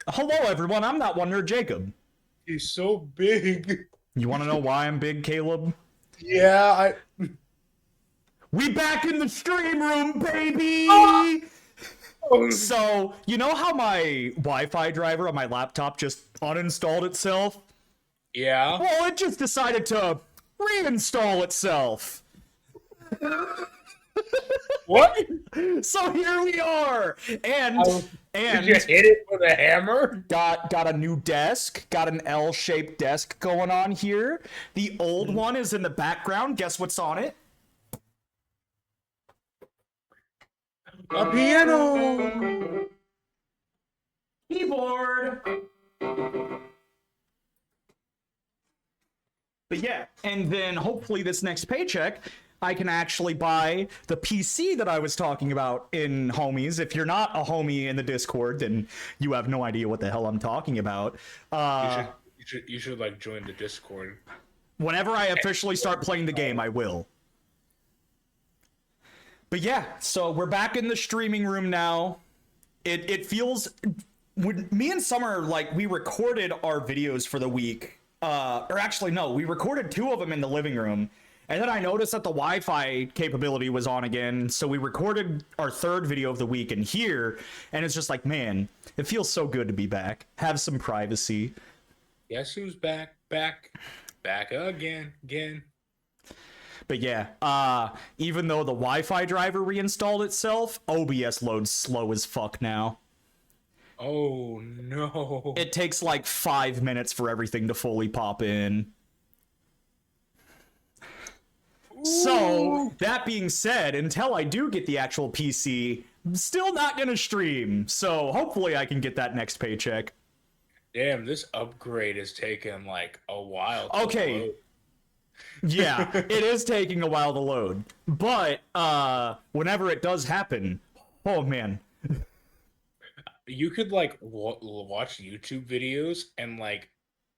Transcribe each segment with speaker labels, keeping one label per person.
Speaker 1: Hello, everyone. I'm that one nerd, Jacob.
Speaker 2: He's so big.
Speaker 1: You want to know why I'm big, Caleb?
Speaker 2: Yeah,
Speaker 1: We back in the stream room,
Speaker 2: Ah!
Speaker 1: baby! So, you know how my Wi-Fi driver on my laptop just uninstalled itself?
Speaker 2: Yeah.
Speaker 1: Well, it just decided to reinstall itself.
Speaker 2: What?
Speaker 1: So here we are,
Speaker 2: I
Speaker 1: and
Speaker 2: was, did you
Speaker 1: and
Speaker 2: hit it with a hammer?
Speaker 1: got a new desk, got an L-shaped desk going on here. The old one is in the background. Guess what's on it?
Speaker 2: A piano.
Speaker 1: Keyboard. But yeah, and then hopefully this next paycheck, I can actually buy the PC that I was talking about in homies. If you're not a homie in the Discord, then you have no idea what the hell I'm talking about.
Speaker 2: You
Speaker 1: Uh,
Speaker 2: should you should like join the Discord.
Speaker 1: Whenever I officially start playing the game, I will. But yeah, so we're back in the streaming room now. It feels when me and Summer, like, we recorded our videos for the week. Or actually no, we recorded two of them in the living room. And then I noticed that the Wi-Fi capability was on again, so we recorded our third video of the week in here, and it's just like, man, it feels so good to be back. Have some privacy.
Speaker 2: Guess who's back? Back again.
Speaker 1: But yeah, even though the Wi-Fi driver reinstalled itself, OBS loads slow as fuck now.
Speaker 2: Oh no.
Speaker 1: It takes like 5 minutes for everything to fully pop in. So,
Speaker 2: Ooh.
Speaker 1: that being said, until I do get the actual PC, I'm still not gonna stream. So, hopefully, I can get that next paycheck.
Speaker 2: Damn, this upgrade is taking like a while to
Speaker 1: Okay,
Speaker 2: load.
Speaker 1: yeah, it is taking a while to load. But, whenever it does happen, oh man.
Speaker 2: You could like watch YouTube videos and like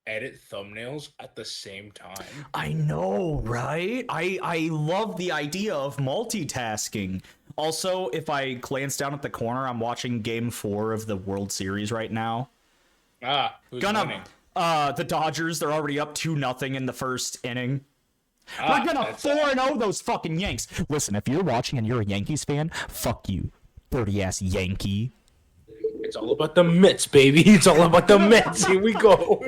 Speaker 2: edit thumbnails at the same time.
Speaker 1: I know, right? I love the idea of multitasking. Also, if I glance down at the corner, I'm watching game 4 of the World Series right now.
Speaker 2: Who's
Speaker 1: Gonna
Speaker 2: winning?
Speaker 1: the Dodgers, they're already up 2-0 in the first inning. We're gonna
Speaker 2: That's
Speaker 1: 4-0 those fucking Yanks. Listen, if you're watching and you're a Yankees fan, fuck you. Dirty ass Yankee.
Speaker 2: it's all about the Mets, baby. It's all about the Mets. Here we go.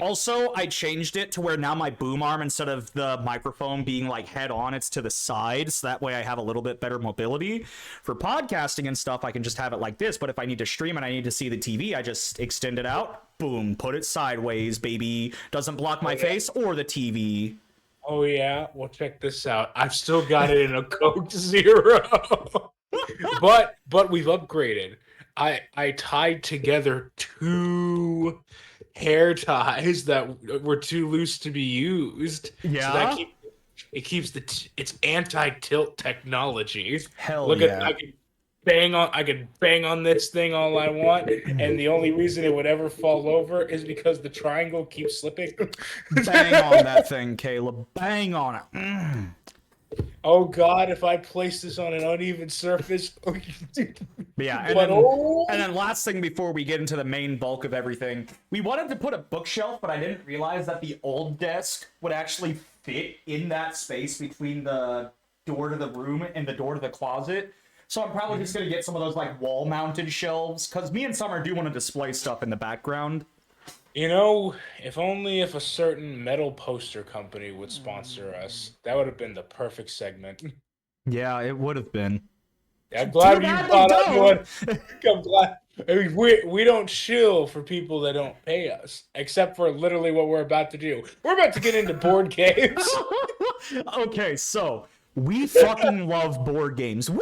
Speaker 1: Also, I changed it to where now my boom arm, instead of the microphone being like head on, it's to the side. So that way I have a little bit better mobility. For podcasting and stuff, I can just have it like this. But if I need to stream and I need to see the TV, I just extend it out. Boom, put it sideways, baby. Doesn't block my face or the TV.
Speaker 2: Oh yeah. Well, check this out. I've still got it in a Coke Zero, but we've upgraded. I tied together two hair ties that were too loose to be used. So
Speaker 1: Yeah?
Speaker 2: it keeps it's anti-tilt technology.
Speaker 1: Hell
Speaker 2: Look at
Speaker 1: yeah.
Speaker 2: I could bang on this thing all I want, and the only reason it would ever fall over is because the triangle keeps slipping.
Speaker 1: Bang on that thing, Caleb. Bang on it.
Speaker 2: Oh God, if I place this on an uneven surface.
Speaker 1: But yeah,
Speaker 2: But oh,
Speaker 1: and then last thing before we get into the main bulk of everything, we wanted to put a bookshelf, but I didn't realize that the old desk would actually fit in that space between the door to the room and the door to the closet. So I'm probably just gonna get some of those like wall mounted shelves, because me and Summer do want to display stuff in the background.
Speaker 2: you know, if a certain metal poster company would sponsor us, that would have been the perfect segment.
Speaker 1: Yeah, it would have been.
Speaker 2: I'm
Speaker 1: Too
Speaker 2: glad you
Speaker 1: bad they
Speaker 2: brought up
Speaker 1: don't.
Speaker 2: one. I'm glad. I mean, we don't chill for people that don't pay us, except for literally what we're about to do. We're about to get into board games.
Speaker 1: Okay, so we fucking love board games. Woo!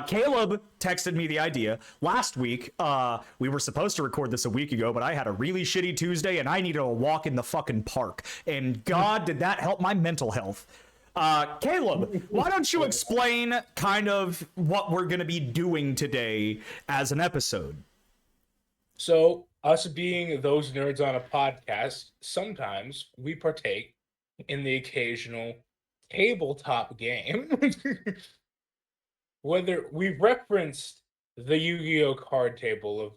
Speaker 1: Caleb texted me the idea last week. We were supposed to record this a week ago, but I had a really shitty Tuesday and I needed a walk in the fucking park. And God, did that help my mental health. Caleb, why don't you explain kind of what we're going to be doing today as an episode?
Speaker 2: So, us being those nerds on a podcast, sometimes we partake in the occasional tabletop game whether we referenced the Yu-Gi-Oh card table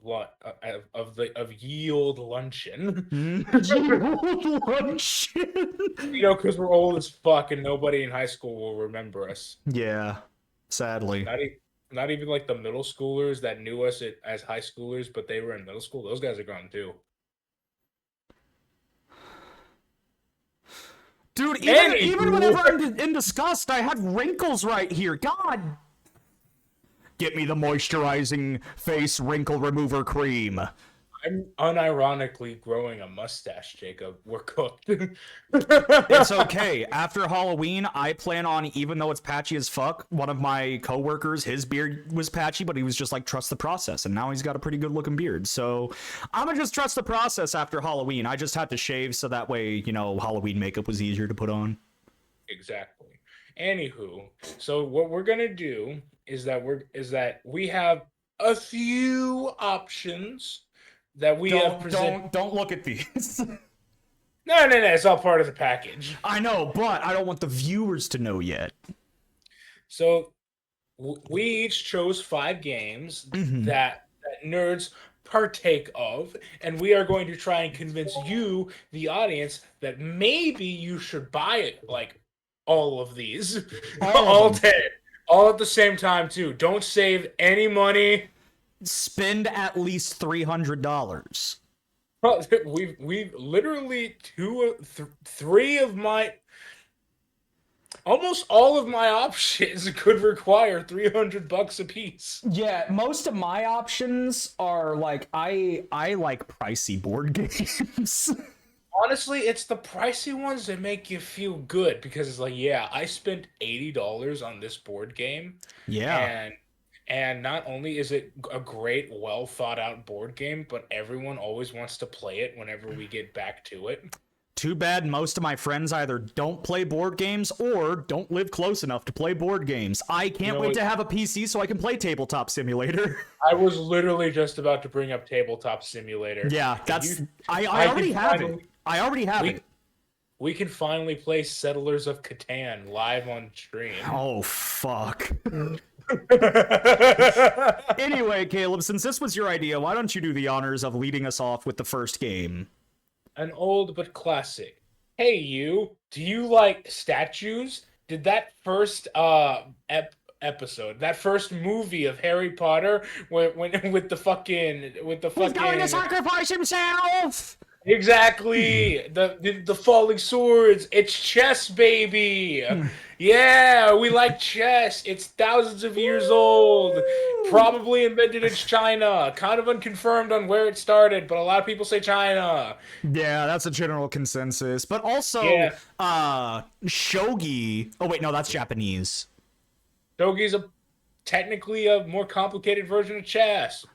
Speaker 2: of Yield Luncheon,
Speaker 1: Luncheon.
Speaker 2: because we're old as fuck and nobody in high school will remember us.
Speaker 1: Yeah, sadly.
Speaker 2: Not even like the middle schoolers that knew us as high schoolers, but they were in middle school. Those guys are gone too.
Speaker 1: Dude,
Speaker 2: Anywho.
Speaker 1: even whenever I'm in disgust, I had wrinkles right here. God. Get me the moisturizing face wrinkle remover cream.
Speaker 2: I'm unironically growing a mustache, Jacob. We're cooked.
Speaker 1: It's okay. After Halloween, I plan on, even though it's patchy as fuck, one of my coworkers, his beard was patchy, but he was just like, trust the process. And now he's got a pretty good looking beard. So I'm gonna just trust the process after Halloween. I just had to shave so that way, Halloween makeup was easier to put on.
Speaker 2: Exactly. Anywho, so what we're gonna do is that we have a few options that we have presented.
Speaker 1: Don't look at these.
Speaker 2: No, it's all part of the package.
Speaker 1: I know, but I don't want the viewers to know yet.
Speaker 2: So we each chose 5 games that nerds partake of, and we are going to try and convince you, the audience, that maybe you should buy it, like all of these, all 10, all at the same time too. Don't save any money.
Speaker 1: Spend at least $300.
Speaker 2: We've literally three of my, almost all of my options could require $300 a piece.
Speaker 1: Yeah, most of my options are like I like pricey board games.
Speaker 2: Honestly, it's the pricey ones that make you feel good because it's like, yeah, I spent $80 on this board game.
Speaker 1: Yeah.
Speaker 2: And not only is it a great, well thought out board game, but everyone always wants to play it whenever we get back to it.
Speaker 1: Too bad most of my friends either don't play board games or don't live close enough to play board games. I can't wait to have a PC so I can play Tabletop Simulator.
Speaker 2: I was literally just about to bring up Tabletop Simulator.
Speaker 1: Yeah, I already have it. I already have it.
Speaker 2: We can finally play Settlers of Catan live on stream.
Speaker 1: Oh, fuck. Anyway, Caleb, since this was your idea, why don't you do the honors of leading us off with the first game?
Speaker 2: An old but classic. Hey, you. Do you like statues? Did that first episode, that first movie of Harry Potter, when with the fucking
Speaker 1: He's going to sacrifice himself.
Speaker 2: Exactly. The falling swords. It's chess, baby. Yeah, we like chess. It's thousands of years old. Probably invented in China. Kind of unconfirmed on where it started, but a lot of people say China.
Speaker 1: Yeah, that's a general consensus. But also, shogi. Oh wait, no, that's Japanese.
Speaker 2: Shogi's technically a more complicated version of chess.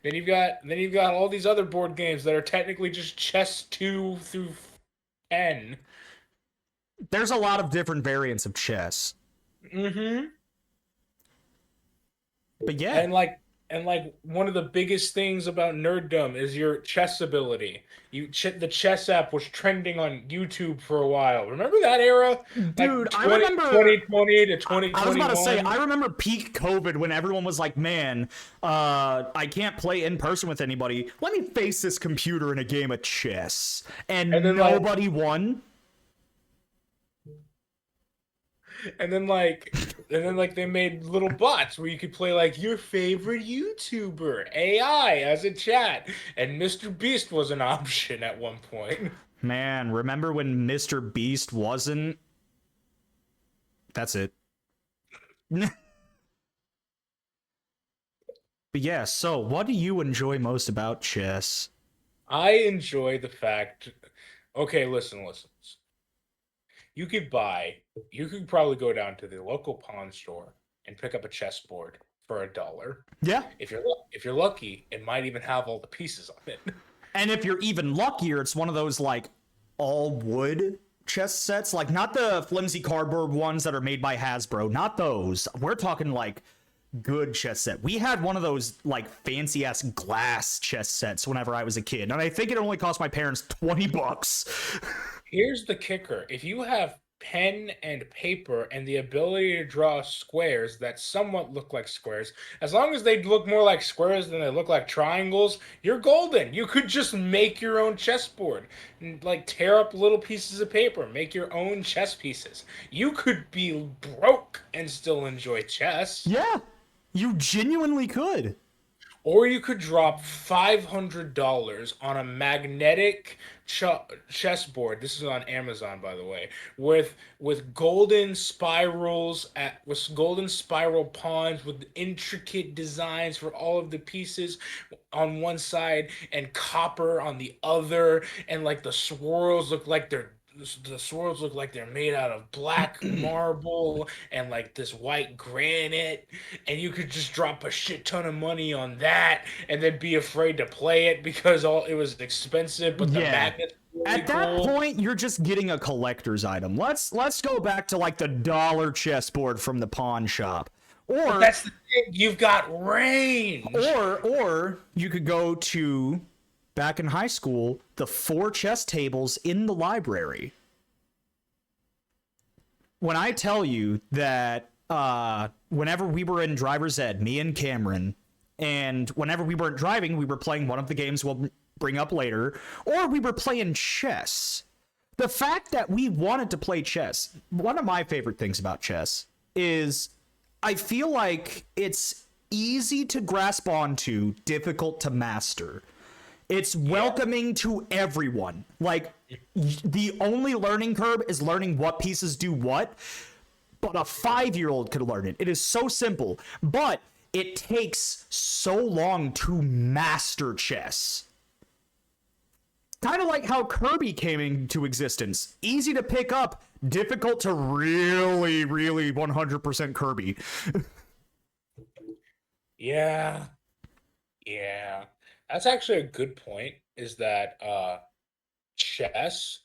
Speaker 2: Then you've got all these other board games that are technically just chess 2 through 10.
Speaker 1: There's a lot of different variants of chess.
Speaker 2: Mm-hmm.
Speaker 1: But yeah.
Speaker 2: And like one of the biggest things about nerddom is your chess ability. The chess app was trending on YouTube for a while. Remember that era?
Speaker 1: Dude,
Speaker 2: like
Speaker 1: I remember
Speaker 2: 2020 to 2021.
Speaker 1: I was about to say, I remember peak COVID when everyone was like, man, I can't play in person with anybody. Let me face this computer in a game of chess. And then nobody won.
Speaker 2: And then they made little bots where you could play like your favorite YouTuber AI as a chat, and Mr. Beast was an option at one point.
Speaker 1: Man, remember when Mr. Beast wasn't? That's it. But yeah, so what do you enjoy most about chess?
Speaker 2: I enjoy the fact. Okay, listen. You could probably go down to the local pawn store and pick up a chessboard for $1.
Speaker 1: Yeah.
Speaker 2: If you're lucky, it might even have all the pieces on it.
Speaker 1: And if you're even luckier, it's one of those like all wood chess sets, like not the flimsy cardboard ones that are made by Hasbro, not those. We're talking like good chess set. We had one of those like fancy ass glass chess sets whenever I was a kid, and I think it only cost my parents $20.
Speaker 2: Here's the kicker. If you have pen and paper and the ability to draw squares that somewhat look like squares, as long as they look more like squares than they look like triangles, you're golden. You could just make your own chessboard and like tear up little pieces of paper, make your own chess pieces. You could be broke and still enjoy chess.
Speaker 1: Yeah, you genuinely could.
Speaker 2: Or you could drop $500 on a magnetic chessboard. This is on Amazon, by the way, with golden spirals with golden spiral pawns with intricate designs for all of the pieces on one side and copper on the other, and like the swirls look like they're made out of black marble and like this white granite, and you could just drop a shit ton of money on that and then be afraid to play it because it was expensive, but the magnets really
Speaker 1: At that point, you're just getting a collector's item. Let's go back to like the dollar chessboard from the pawn shop. Or
Speaker 2: that's the thing, you've got range.
Speaker 1: Or you could go to, back in high school, the 4 chess tables in the library. When I tell you that whenever we were in driver's ed, me and Cameron, and whenever we weren't driving, we were playing one of the games we'll bring up later, or we were playing chess. The fact that we wanted to play chess, one of my favorite things about chess is I feel like it's easy to grasp onto, difficult to master. It's welcoming to everyone. Like, the only learning curve is learning what pieces do what, but a 5-year-old could learn it. It is so simple, but it takes so long to master chess. Kind of like how Kirby came into existence. Easy to pick up, difficult to really, really 100% Kirby.
Speaker 2: Yeah. That's actually a good point, is that chess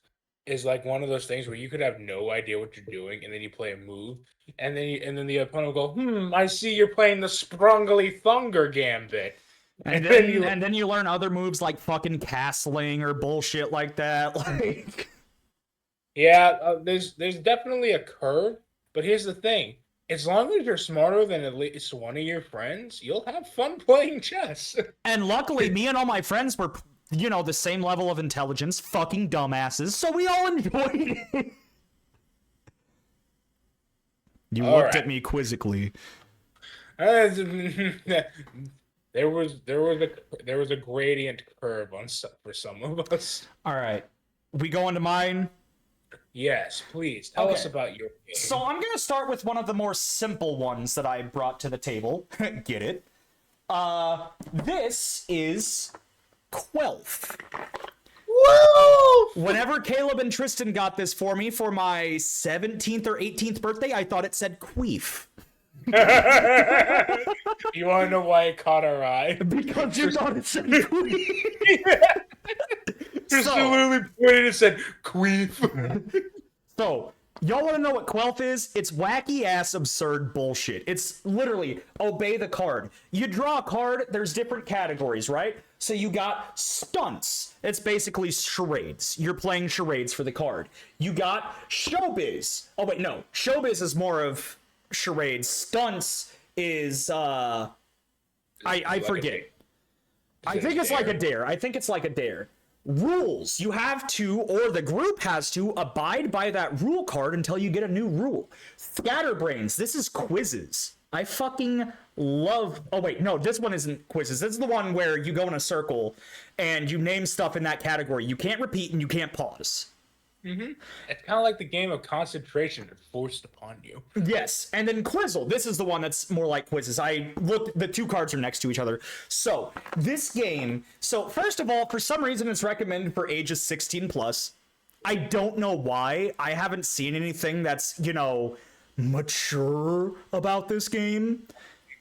Speaker 2: is like one of those things where you could have no idea what you're doing, and then you play a move, and then the opponent will go, I see you're playing the Sprungly Thunger Gambit.
Speaker 1: And then you learn other moves like fucking castling or bullshit like that. Like,
Speaker 2: yeah, there's definitely a curve, but here's the thing. As long as you're smarter than at least one of your friends, you'll have fun playing chess.
Speaker 1: And luckily, me and all my friends were, the same level of intelligence, fucking dumbasses, so we all enjoyed it. You looked at me quizzically.
Speaker 2: There was a gradient curve for some of us.
Speaker 1: All right, we go into mine.
Speaker 2: Yes, please tell us about your game.
Speaker 1: So I'm gonna start with one of the more simple ones that I brought to the table. Get it? This is Quelf.
Speaker 2: Woo!
Speaker 1: Whenever Caleb and Tristan got this for me for my 17th or 18th birthday, I thought it said Queef.
Speaker 2: You want to know why it caught our eye?
Speaker 1: Because you thought it said Queef.
Speaker 2: Tristan literally pointed and said, Queef.
Speaker 1: So, y'all want to know what Quelf is? It's wacky ass absurd bullshit. It's literally obey the card. You draw a card, there's different categories, right? So you got stunts. It's basically charades. You're playing charades for the card. You got showbiz. Oh wait, no. Showbiz is more of charades. Stunts is I forget. I think it's like a dare. I think it's like a dare. Rules. You have to, or the group has to, abide by that rule card until you get a new rule. Scatterbrains. This is quizzes. I fucking love... Oh, wait. No, this one isn't quizzes. This is the one where you go in a circle and you name stuff in that category. You can't repeat and you can't pause.
Speaker 2: Mm-hmm. It's kind of like the game of concentration forced upon you.
Speaker 1: Yes, and then Quizzle. This is the one that's more like quizzes. I looked, the two cards are next to each other. So, this game, first of all, for some reason it's recommended for ages 16 plus. I don't know why. I haven't seen anything that's, mature about this game.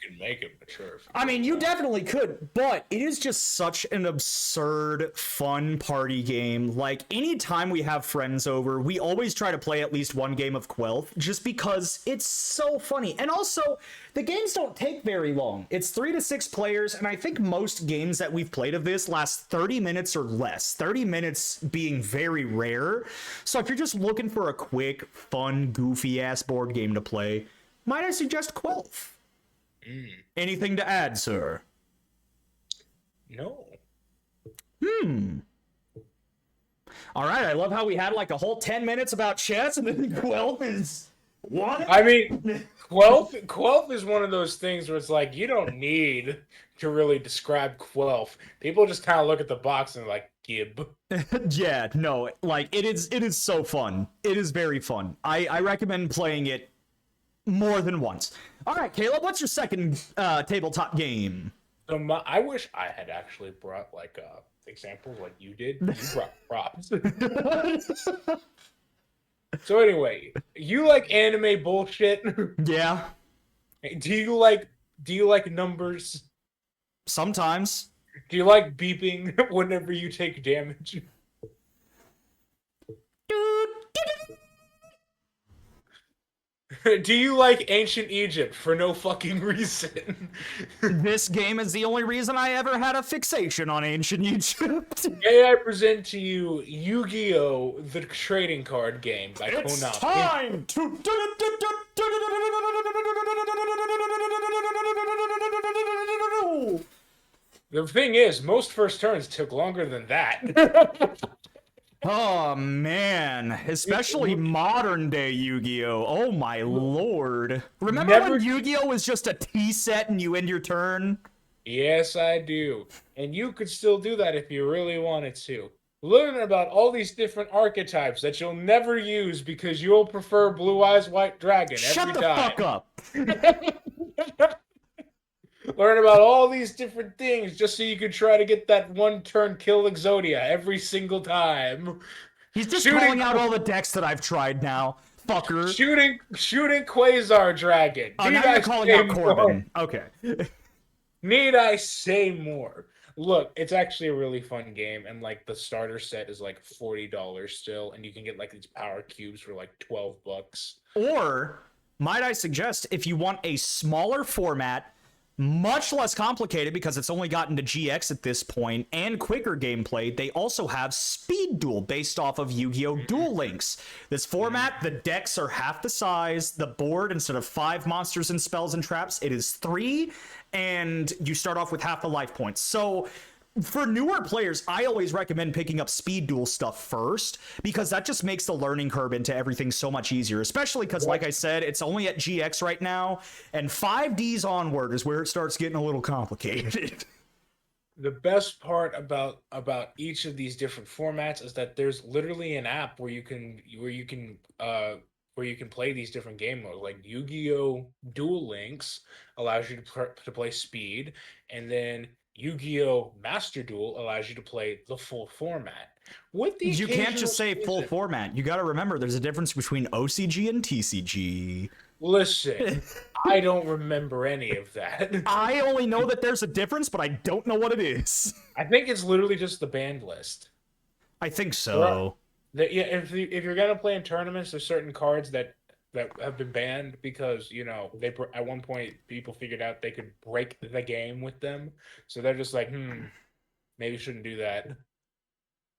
Speaker 2: can make it mature.
Speaker 1: I mean, you definitely could, but it is just such an absurd, fun party game. Like, anytime we have friends over, we always try to play at least one game of Quelf, just because it's so funny. And also, the games don't take very long. It's 3 to 6 players, and I think most games that we've played of this last 30 minutes or less. 30 minutes being very rare. So if you're just looking for a quick, fun, goofy-ass board game to play, might I suggest Quelf? Anything to add, sir?
Speaker 2: No.
Speaker 1: All right, I love how we had like a whole 10 minutes about chess, and then Quelf is what?
Speaker 2: I mean, Quelf is one of those things where it's like, you don't need to really describe Quelf. People just kind of look at the box and like, gib.
Speaker 1: Yeah, no, like it is so fun. It is very fun. I recommend playing it more than once. All right, Caleb, what's your second tabletop game?
Speaker 2: So I wish I had actually brought like examples like you did. You brought props. So anyway, you like anime bullshit?
Speaker 1: Yeah,
Speaker 2: Do you like numbers?
Speaker 1: sometimes.
Speaker 2: Do you like beeping whenever you take damage? Do you like ancient Egypt for no fucking reason?
Speaker 1: This game is the only reason I ever had a fixation on ancient Egypt.
Speaker 2: Today I present to you Yu-Gi-Oh! The trading card game by
Speaker 1: It's
Speaker 2: Konami.
Speaker 1: time to
Speaker 2: The thing is, most first turns took longer than that.
Speaker 1: Oh man, especially modern day Yu-Gi-Oh! Oh my lord. Remember when Yu-Gi-Oh! Was just a tea set and you end your turn?
Speaker 2: Yes, I do. And you could still do that if you really wanted to. Learn about all these different archetypes that you'll never use because you'll prefer Blue Eyes White Dragon every time.
Speaker 1: Shut the fuck up.
Speaker 2: Learn about all these different things just so you can try to get that one turn kill Exodia every single time.
Speaker 1: He's just calling out all the decks that I've tried now. Fucker.
Speaker 2: Shooting Quasar Dragon.
Speaker 1: Oh, now you're calling out Corbin. Okay.
Speaker 2: Need I say more? Look, it's actually a really fun game, and like the starter set is like $40 still, and you can get like these power cubes for like $12.
Speaker 1: Or, might I suggest, if you want a smaller format, much less complicated because it's only gotten to GX at this point, and quicker gameplay, they also have Speed Duel based off of Yu-Gi-Oh! Duel Links. This format, the decks are half the size, the board, instead of 5 monsters and spells and traps, it is 3, and you start off with half the life points. So for newer players, I always recommend picking up Speed Duel stuff first, because that just makes the learning curve into everything so much easier, especially because, like I said, it's only at GX right now, and 5Ds onward is where it starts getting a little complicated.
Speaker 2: The best part about each of these different formats is that there's literally an app where you can play these different game modes. Like Yu-Gi-Oh! Duel Links allows you to play Speed, and then Yu-Gi-Oh! Master Duel allows you to play the full format.
Speaker 1: You can't just say full format. You got to remember there's a difference between OCG and TCG.
Speaker 2: Listen, I don't remember any of that.
Speaker 1: I only know that there's a difference, but I don't know what it is.
Speaker 2: I think it's literally just the banned list.
Speaker 1: I think so.
Speaker 2: If you're gonna play in tournaments, there's certain cards that have been banned because they at one point people figured out they could break the game with them, so they're just like, maybe shouldn't do that.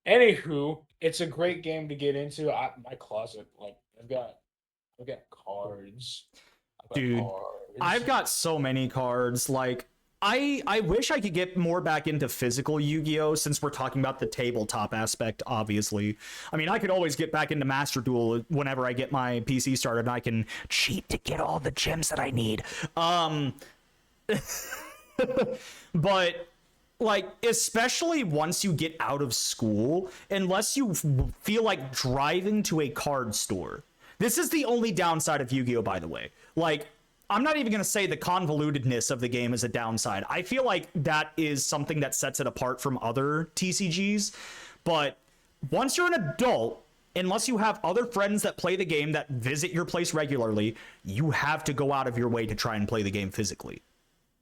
Speaker 2: Anywho, it's a great game to get into. My closet, like I've got cards.
Speaker 1: Dude, I've got so many cards. Like, I wish I could get more back into physical Yu-Gi-Oh! Since we're talking about the tabletop aspect, obviously. I mean, I could always get back into Master Duel whenever I get my PC started and I can cheat to get all the gems that I need. But, like, especially once you get out of school, unless you feel like driving to a card store. This is the only downside of Yu-Gi-Oh! By the way. Like, I'm not even going to say the convolutedness of the game is a downside. I feel like that is something that sets it apart from other TCGs. But once you're an adult, unless you have other friends that play the game that visit your place regularly, you have to go out of your way to try and play the game physically.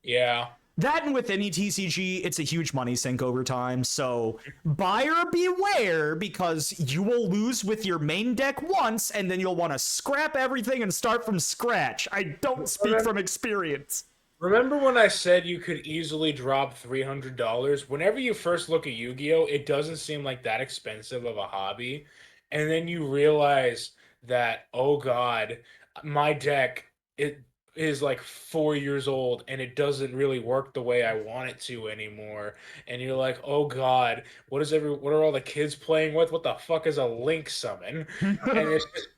Speaker 2: Yeah.
Speaker 1: That and with any TCG, it's a huge money sink over time. So buyer beware, because you will lose with your main deck once and then you'll want to scrap everything and start from scratch. I don't speak from experience.
Speaker 2: Remember when I said you could easily drop $300? Whenever you first look at Yu-Gi-Oh, it doesn't seem like that expensive of a hobby. And then you realize that, oh God, my deck it is like 4 years old and it doesn't really work the way I want it to anymore. And you're like, oh God, what are all the kids playing with? What the fuck is a Link summon? And it's just,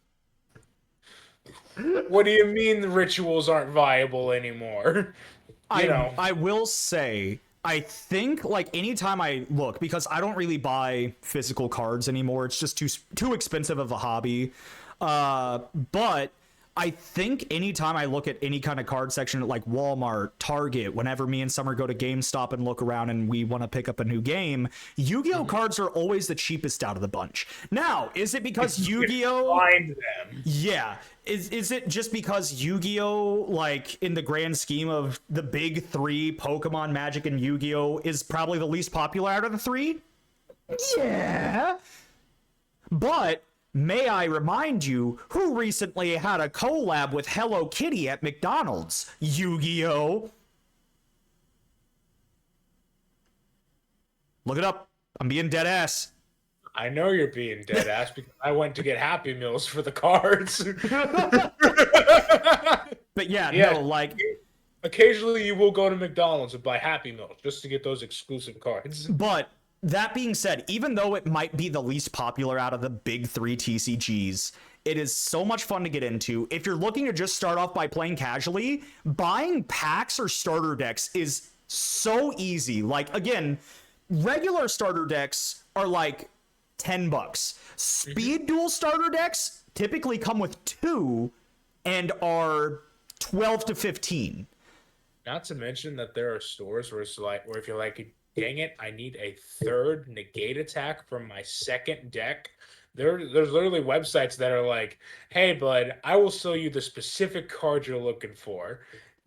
Speaker 2: what do you mean the rituals aren't viable anymore? You know.
Speaker 1: I will say, I think like anytime I look, because I don't really buy physical cards anymore, it's just too expensive of a hobby. But I think anytime I look at any kind of card section at like Walmart, Target, whenever me and Summer go to GameStop and look around and we want to pick up a new game, Yu-Gi-Oh cards are always the cheapest out of the bunch. Now, is it because Yu-Gi-Oh?
Speaker 2: Find them.
Speaker 1: Yeah. Is it just because Yu-Gi-Oh, like in the grand scheme of the big three, Pokemon, Magic, and Yu-Gi-Oh, is probably the least popular out of the three? Yeah. But may I remind you who recently had a collab with Hello Kitty at McDonald's? Yu-Gi-Oh. Look it up. I'm being dead ass.
Speaker 2: I know you're being dead ass because I went to get Happy Meals for the cards.
Speaker 1: But yeah,
Speaker 2: Yeah.
Speaker 1: no, like
Speaker 2: Occasionally you will go to McDonald's and buy Happy Meals just to get those exclusive cards.
Speaker 1: But that being said, even though it might be the least popular out of the big three TCGs, it is so much fun to get into. If you're looking to just start off by playing casually, buying packs or starter decks is so easy. Like, again, regular starter decks are like $10. Speed duel starter decks typically come with 2 and are 12 to 15.
Speaker 2: Not to mention that there are stores where it's like, where if you're like, dang it, I need a third negate attack from my second deck. There's literally websites that are like, hey bud, I will sell you the specific card you're looking for.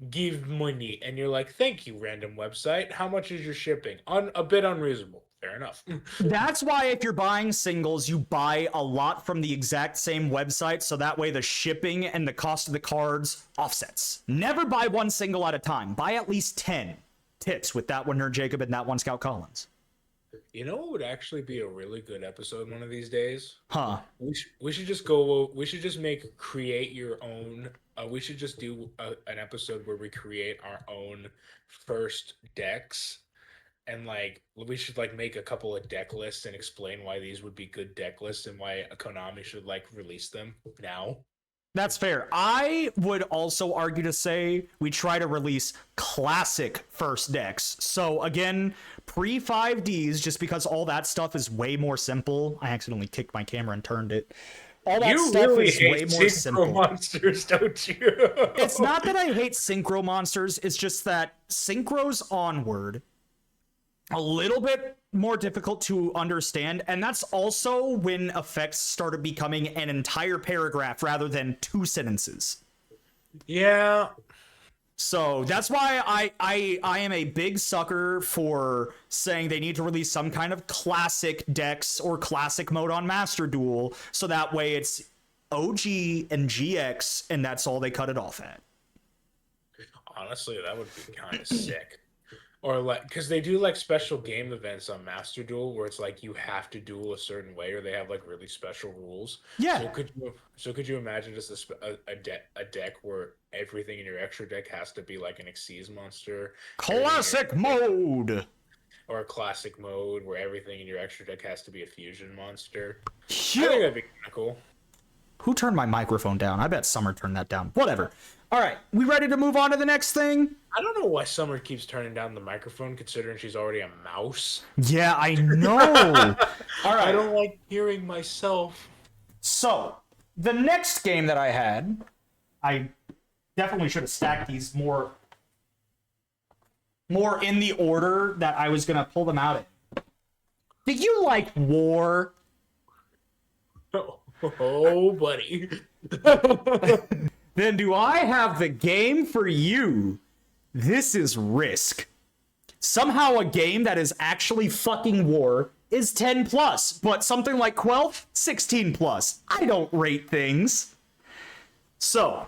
Speaker 2: Give money. And you're like, thank you, random website. How much is your shipping? A bit unreasonable. Fair enough.
Speaker 1: That's why if you're buying singles, you buy a lot from the exact same website, so that way the shipping and the cost of the cards offsets. Never buy one single at a time. Buy at least 10. Tips with that one Nerd Jacob and that one Scout Collins.
Speaker 2: You know what would actually be a really good episode one of these days?
Speaker 1: Huh.
Speaker 2: We should just go. We should just create your own. We should just do an episode where we create our own first decks, and like we should like make a couple of deck lists and explain why these would be good deck lists and why Konami should like release them now.
Speaker 1: That's fair. I would also argue to say we try to release classic first decks. So again, pre 5Ds, just because all that stuff is way more simple. I accidentally kicked my camera and turned it. All that
Speaker 2: You
Speaker 1: stuff
Speaker 2: really
Speaker 1: is way
Speaker 2: hate
Speaker 1: more
Speaker 2: Synchro
Speaker 1: simple.
Speaker 2: Monsters, don't you?
Speaker 1: It's not that I hate Synchro Monsters, it's just that Synchro's Onward a little bit more difficult to understand, and that's also when effects started becoming an entire paragraph rather than 2 sentences.
Speaker 2: Yeah.
Speaker 1: So that's why I am a big sucker for saying they need to release some kind of classic decks or classic mode on Master Duel, so that way it's OG and GX and that's all they cut it off at.
Speaker 2: Honestly, that would be kind of sick. Or like, because they do like special game events on Master Duel where it's like you have to duel a certain way, or they have like really special rules.
Speaker 1: Yeah.
Speaker 2: So could you imagine just a deck where everything in your extra deck has to be like an Xyz monster,
Speaker 1: Classic mode.
Speaker 2: or a classic mode where everything in your extra deck has to be a fusion monster? I
Speaker 1: Yeah.
Speaker 2: think that'd be kind of cool.
Speaker 1: Who turned my microphone down? I bet Summer turned that down. Whatever. All right, we ready to move on to the next thing?
Speaker 2: I don't know why Summer keeps turning down the microphone, considering she's already a mouse.
Speaker 1: Yeah, I know. All right.
Speaker 2: I don't like hearing myself.
Speaker 1: So, the next game that I had, I definitely should have stacked these more in the order that I was going to pull them out in. Do you like war?
Speaker 2: Oh, buddy.
Speaker 1: Then do I have the game for you. This is Risk. Somehow a game that is actually fucking war is 10 plus, but something like Quelf, 16 plus. I don't rate things. So,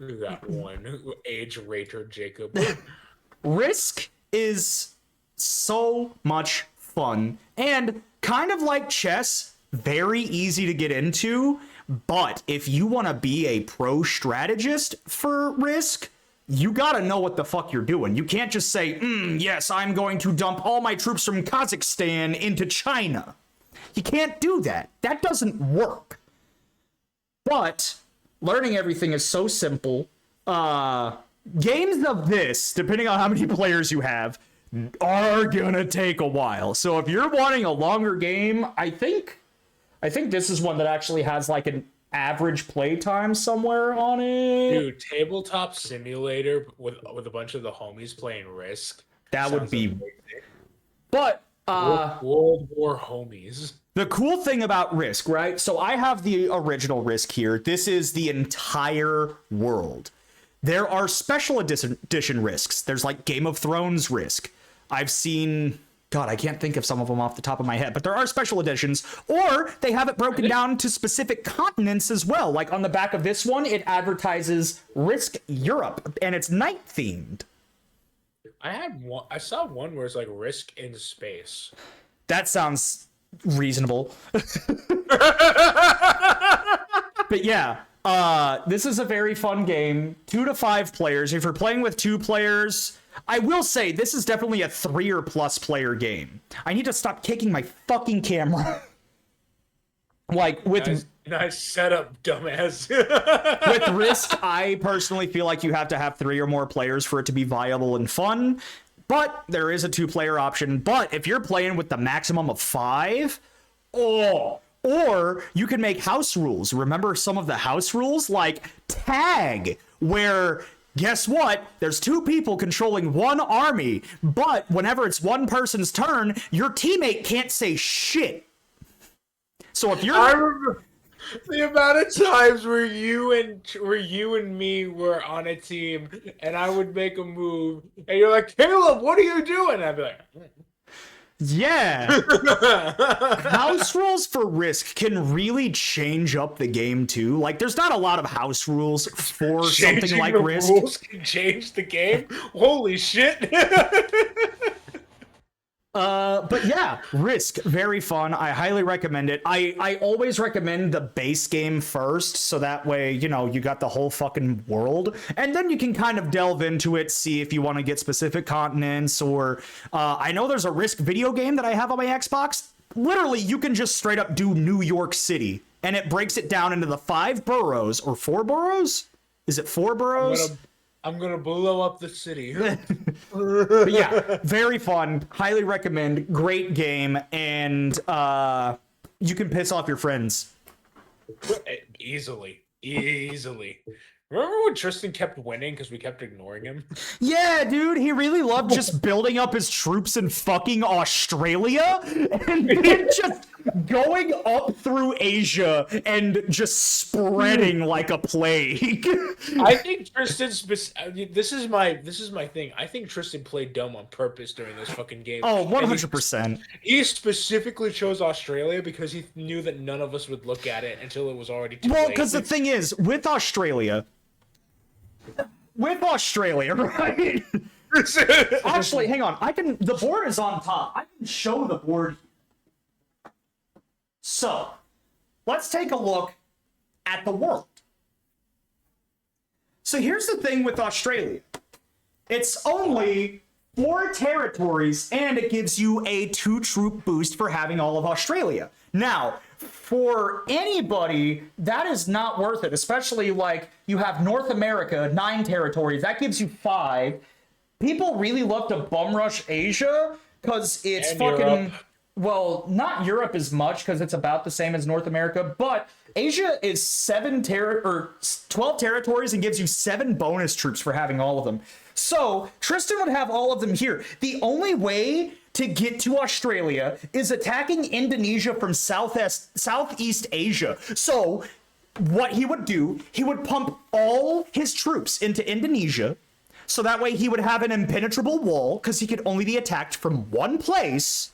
Speaker 2: That one age rater, Jacob.
Speaker 1: Risk is so much fun and kind of like chess, very easy to get into. But if you want to be a pro strategist for Risk, you gotta know what the fuck you're doing. You can't just say, yes, I'm going to dump all my troops from Kazakhstan into China. You can't do that. That doesn't work. But learning everything is so simple. Games of this, depending on how many players you have, are gonna take a while. So if you're wanting a longer game, I think this is one that actually has like an average play time somewhere on it.
Speaker 2: Dude, tabletop simulator with a bunch of the homies playing Risk.
Speaker 1: That would be
Speaker 2: amazing.
Speaker 1: But
Speaker 2: World War homies.
Speaker 1: the cool thing about Risk, right? So I have the original Risk here. This is the entire world. There are special edition Risks. There's like Game of Thrones Risk. I've seen, God, I can't think of some of them off the top of my head, but there are special editions, or they have it broken down to specific continents as well. Like on the back of this one, it advertises Risk Europe, and it's night themed.
Speaker 2: I saw one where it's like Risk in space.
Speaker 1: That sounds reasonable. But yeah, this is a very fun game. 2 to 5 players. If you're playing with 2 players, I will say this is definitely a 3 or plus player game. I need to stop kicking my fucking camera. Like with
Speaker 2: nice setup, dumbass.
Speaker 1: with Risk, I personally feel like you have to have 3 or more players for it to be viable and fun. But there is a 2-player option. But if you're playing with the maximum of 5, or you can make house rules. Remember some of the house rules? Like tag, where guess what? There's 2 people controlling one army, but whenever it's one person's turn, your teammate can't say shit. So if you're...
Speaker 2: I remember the amount of times where you and me were on a team, and I would make a move, and you're like, Caleb, what are you doing? I'd be like,
Speaker 1: Yeah. House rules for Risk can really change up the game too. Like there's not a lot of house rules for something like
Speaker 2: the
Speaker 1: Risk.
Speaker 2: Rules can change the game. Holy shit.
Speaker 1: But yeah, Risk, very fun. I highly recommend it. I always recommend the base game first, so that way, you know, you got the whole fucking world, and then you can kind of delve into it, see if you want to get specific continents, or I know there's a Risk video game that I have on my Xbox. Literally, you can just straight up do New York City, and it breaks it down into the 5 boroughs, or 4 boroughs? Is it 4 boroughs?
Speaker 2: I'm gonna blow up the city.
Speaker 1: But yeah, very fun. Highly recommend. Great game, and you can piss off your friends.
Speaker 2: Easily. Remember when Tristan kept winning because we kept ignoring him?
Speaker 1: Yeah, dude, he really loved just building up his troops in fucking Australia and then just going up through Asia and just spreading like a plague.
Speaker 2: I think Tristan's. This is my thing. I think Tristan played dumb on purpose during this fucking game.
Speaker 1: Oh, 100%.
Speaker 2: He specifically chose Australia because he knew that none of us would look at it until it was already too
Speaker 1: Well,
Speaker 2: late.
Speaker 1: because the thing is, with Australia, right? Actually, hang on. The board is on top. I can show the board. So, let's take a look at the world. So here's the thing with Australia. It's only 4 territories, and it gives you a 2-troop boost for having all of Australia. Now, for anybody, that is not worth it, especially like you have North America, 9 territories. That gives you 5. People really love to bum rush Asia because it's
Speaker 2: And
Speaker 1: fucking...
Speaker 2: Europe.
Speaker 1: Well, not Europe as much because it's about the same as North America, but Asia is 12 territories and gives you 7 bonus troops for having all of them. So Tristan would have all of them here. The only way to get to Australia is attacking Indonesia from Southeast Asia. So what he would do, he would pump all his troops into Indonesia, So that way he would have an impenetrable wall because he could only be attacked from one place.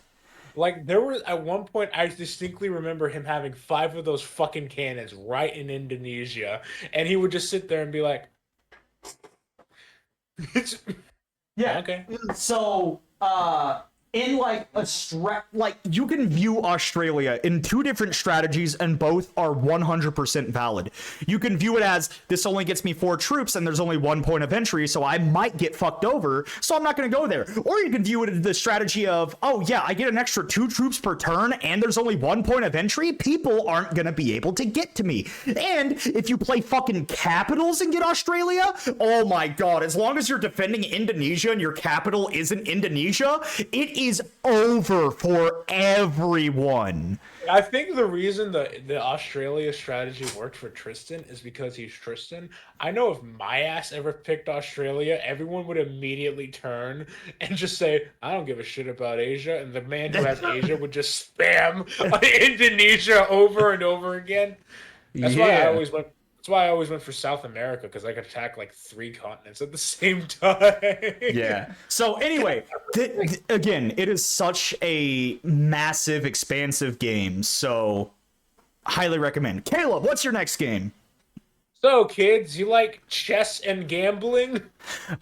Speaker 2: Like there was at one point, I distinctly remember him having 5 of those fucking cannons right in Indonesia, and he would just sit there and be like, "It's
Speaker 1: Yeah.
Speaker 2: okay."
Speaker 1: So, in like like you can view Australia in two different strategies, and both are 100% valid. You can view it as this only gets me 4 troops, and there's only 1 point of entry, so I might get fucked over, so I'm not going to go there. Or you can view it as the strategy of, oh yeah, I get an extra 2 troops per turn, and there's only 1 point of entry. People aren't going to be able to get to me. And if you play fucking capitals and get Australia, oh my god, as long as you're defending Indonesia and your capital isn't Indonesia, it is over for everyone.
Speaker 2: I think the reason the Australia strategy worked for Tristan is because he's Tristan. I know if my ass ever picked Australia, everyone would immediately turn and just say, "I don't give a shit about Asia," and the man who has Asia would just spam Indonesia over and over again. That's why I always went. That's why I always went for South America, because I could attack like 3 continents at the same time.
Speaker 1: Yeah. So anyway, again, it is such a massive, expansive game. So highly recommend. Caleb, what's your next game?
Speaker 2: So, kids, you like chess and gambling?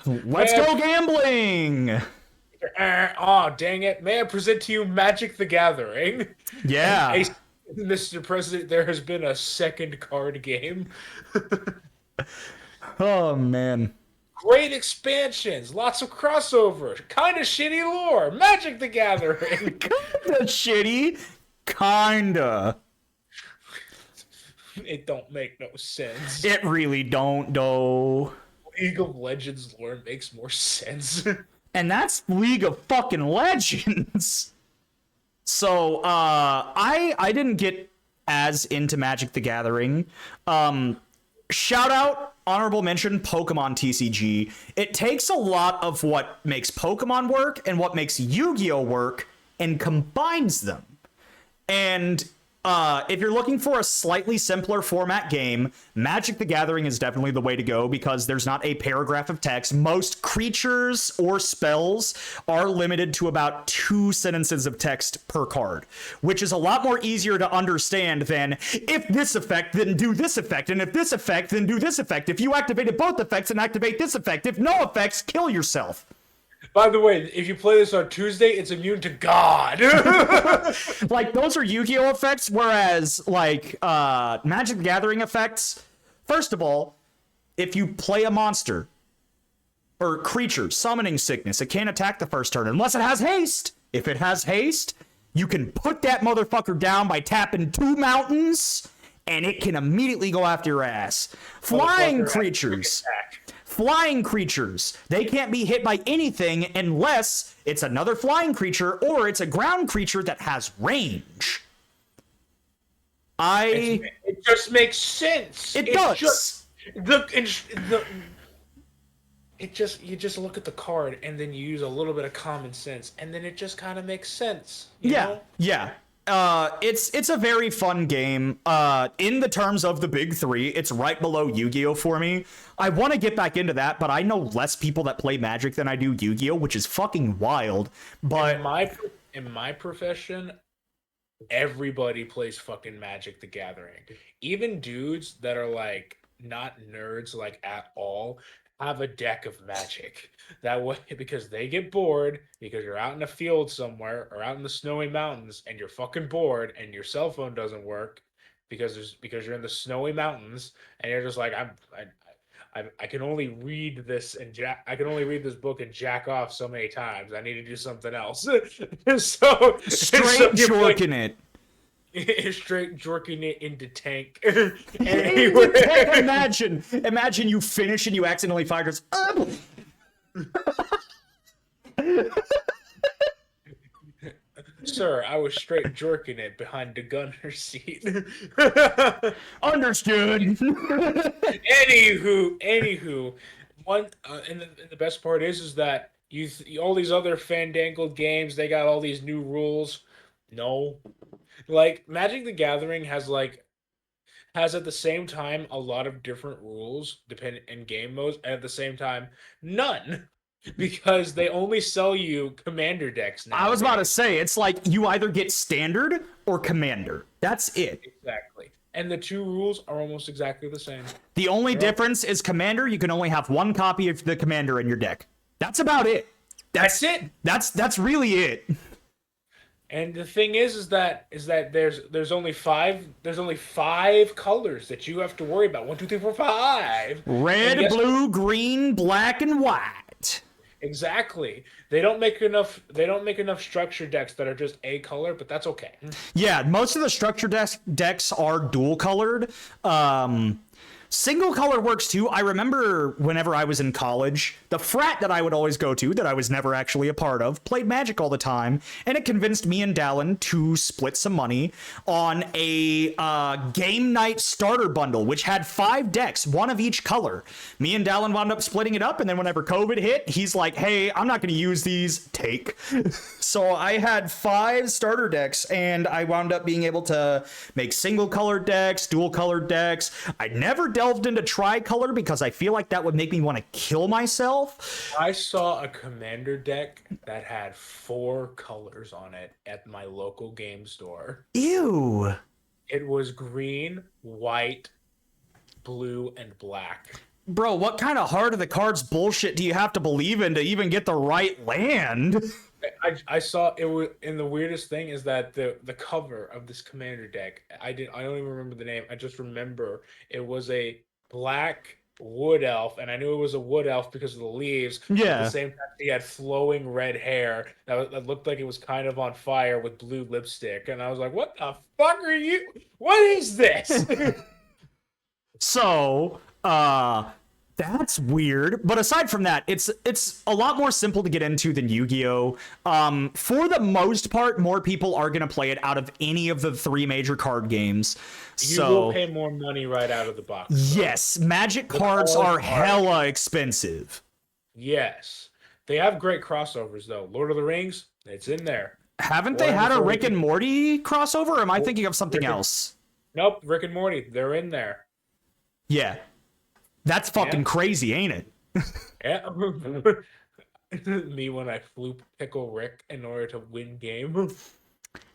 Speaker 1: Let's go gambling.
Speaker 2: Oh, dang it. May I present to you Magic the Gathering?
Speaker 1: Yeah.
Speaker 2: Hey, Mr. President, there has been a second card game.
Speaker 1: Oh man.
Speaker 2: Great expansions, lots of crossover, kind of shitty lore. Magic the Gathering.
Speaker 1: Kinda shitty. Kinda.
Speaker 2: It don't make no sense.
Speaker 1: It really don't though.
Speaker 2: League of Legends lore makes more sense.
Speaker 1: And that's League of fucking Legends. So, I didn't get as into Magic the Gathering. Shout out, honorable mention, Pokemon TCG. It takes a lot of what makes Pokemon work and what makes Yu-Gi-Oh work and combines them. And if you're looking for a slightly simpler format game, Magic the Gathering is definitely the way to go because there's not a paragraph of text. Most creatures or spells are limited to about 2 sentences of text per card, which is a lot more easier to understand than if this effect, then do this effect, and if this effect, then do this effect. If you activated both effects and activate this effect, if no effects, kill yourself.
Speaker 2: By the way, if you play this on Tuesday, it's immune to God.
Speaker 1: Like, those are Yu-Gi-Oh effects, whereas, like, Magic the Gathering effects, first of all, if you play a monster or creature, summoning sickness, it can't attack the first turn unless it has haste. If it has haste, you can put that motherfucker down by tapping 2 mountains, and it can immediately go after your ass. Flying creatures, they can't be hit by anything unless it's another flying creature or it's a ground creature that has range.
Speaker 2: It just makes sense.
Speaker 1: It does.
Speaker 2: You just look at the card and then you use a little bit of common sense and then it just kind of makes sense. You know?
Speaker 1: Yeah. It's a very fun game. In the terms of the big 3, it's right below Yu-Gi-Oh for me. I want to get back into that, but I know less people that play Magic than I do Yu-Gi-Oh, which is fucking wild. But
Speaker 2: in my profession, everybody plays fucking Magic the Gathering. Even dudes that are like not nerds like at all have a deck of Magic. That way, because they get bored, because you're out in a field somewhere or out in the snowy mountains and you're fucking bored and your cell phone doesn't work because you're in the snowy mountains and you're just like I can only read this and I can only read this book and jack off so many times. I need to do something else.
Speaker 1: straight jorking it.
Speaker 2: Straight jerking it into tank.
Speaker 1: Imagine you finish and you accidentally fire just.
Speaker 2: Sir, I was straight jerking it behind the gunner's seat.
Speaker 1: Understood.
Speaker 2: Anywho, one and the best part is that all these other fandangled games, they got all these new rules. No, like Magic the Gathering has like has at the same time a lot of different rules depending in game modes, and at the same time none, because they only sell you commander decks
Speaker 1: I was about to
Speaker 2: nowadays.
Speaker 1: say, it's like you either get standard or commander. That's it.
Speaker 2: Exactly. And the two rules are almost exactly the same.
Speaker 1: The only
Speaker 2: They're all-
Speaker 1: difference is commander, you can only have one copy of the commander in your deck. That's about it.
Speaker 2: That's it.
Speaker 1: That's really it.
Speaker 2: And the thing is that there's only five colors that you have to worry about. 1, 2, 3, 4, 5.
Speaker 1: Red, blue, green, black, and white.
Speaker 2: Exactly. They don't make enough structure decks that are just a color, but that's okay.
Speaker 1: Yeah, most of the structure decks are dual colored. Single color works too. I remember whenever I was in college, the frat that I would always go to, that I was never actually a part of, played Magic all the time, and it convinced me and Dallin to split some money on a game night starter bundle, which had 5 decks, one of each color. Me and Dallin wound up splitting it up, and then whenever COVID hit, he's like, hey, I'm not going to use these, take. So I had 5 starter decks, and I wound up being able to make single colored decks, dual colored decks. I never delved into tricolor because I feel like that would make me want to kill myself.
Speaker 2: I saw a commander deck that had 4 colors on it at my local game store.
Speaker 1: Ew.
Speaker 2: It was green, white, blue, and black.
Speaker 1: Bro, what kind of heart of the cards bullshit do you have to believe in to even get the right land?
Speaker 2: I saw it was, and the weirdest thing is that the cover of this commander deck, I don't even remember the name. I just remember it was a black wood elf, and I knew it was a wood elf because of the leaves.
Speaker 1: Yeah.
Speaker 2: At the same time, he had flowing red hair that looked like it was kind of on fire with blue lipstick, and I was like, "What the fuck are you? What is this?"
Speaker 1: So, that's weird. But aside from that, it's a lot more simple to get into than Yu-Gi-Oh! For the most part, more people are going to play it out of any of the 3 major card games.
Speaker 2: You
Speaker 1: So,
Speaker 2: will pay more money right out of the box.
Speaker 1: yes, Magic cards are hella expensive.
Speaker 2: Yes. They have great crossovers, though. Lord of the Rings, it's in there.
Speaker 1: Haven't they had a Rick and Morty crossover, or am I thinking of something else?
Speaker 2: Nope, Rick and Morty, they're in there.
Speaker 1: Yeah. That's fucking crazy, ain't it?
Speaker 2: Yeah. Me when I floop Pickle Rick in order to win game.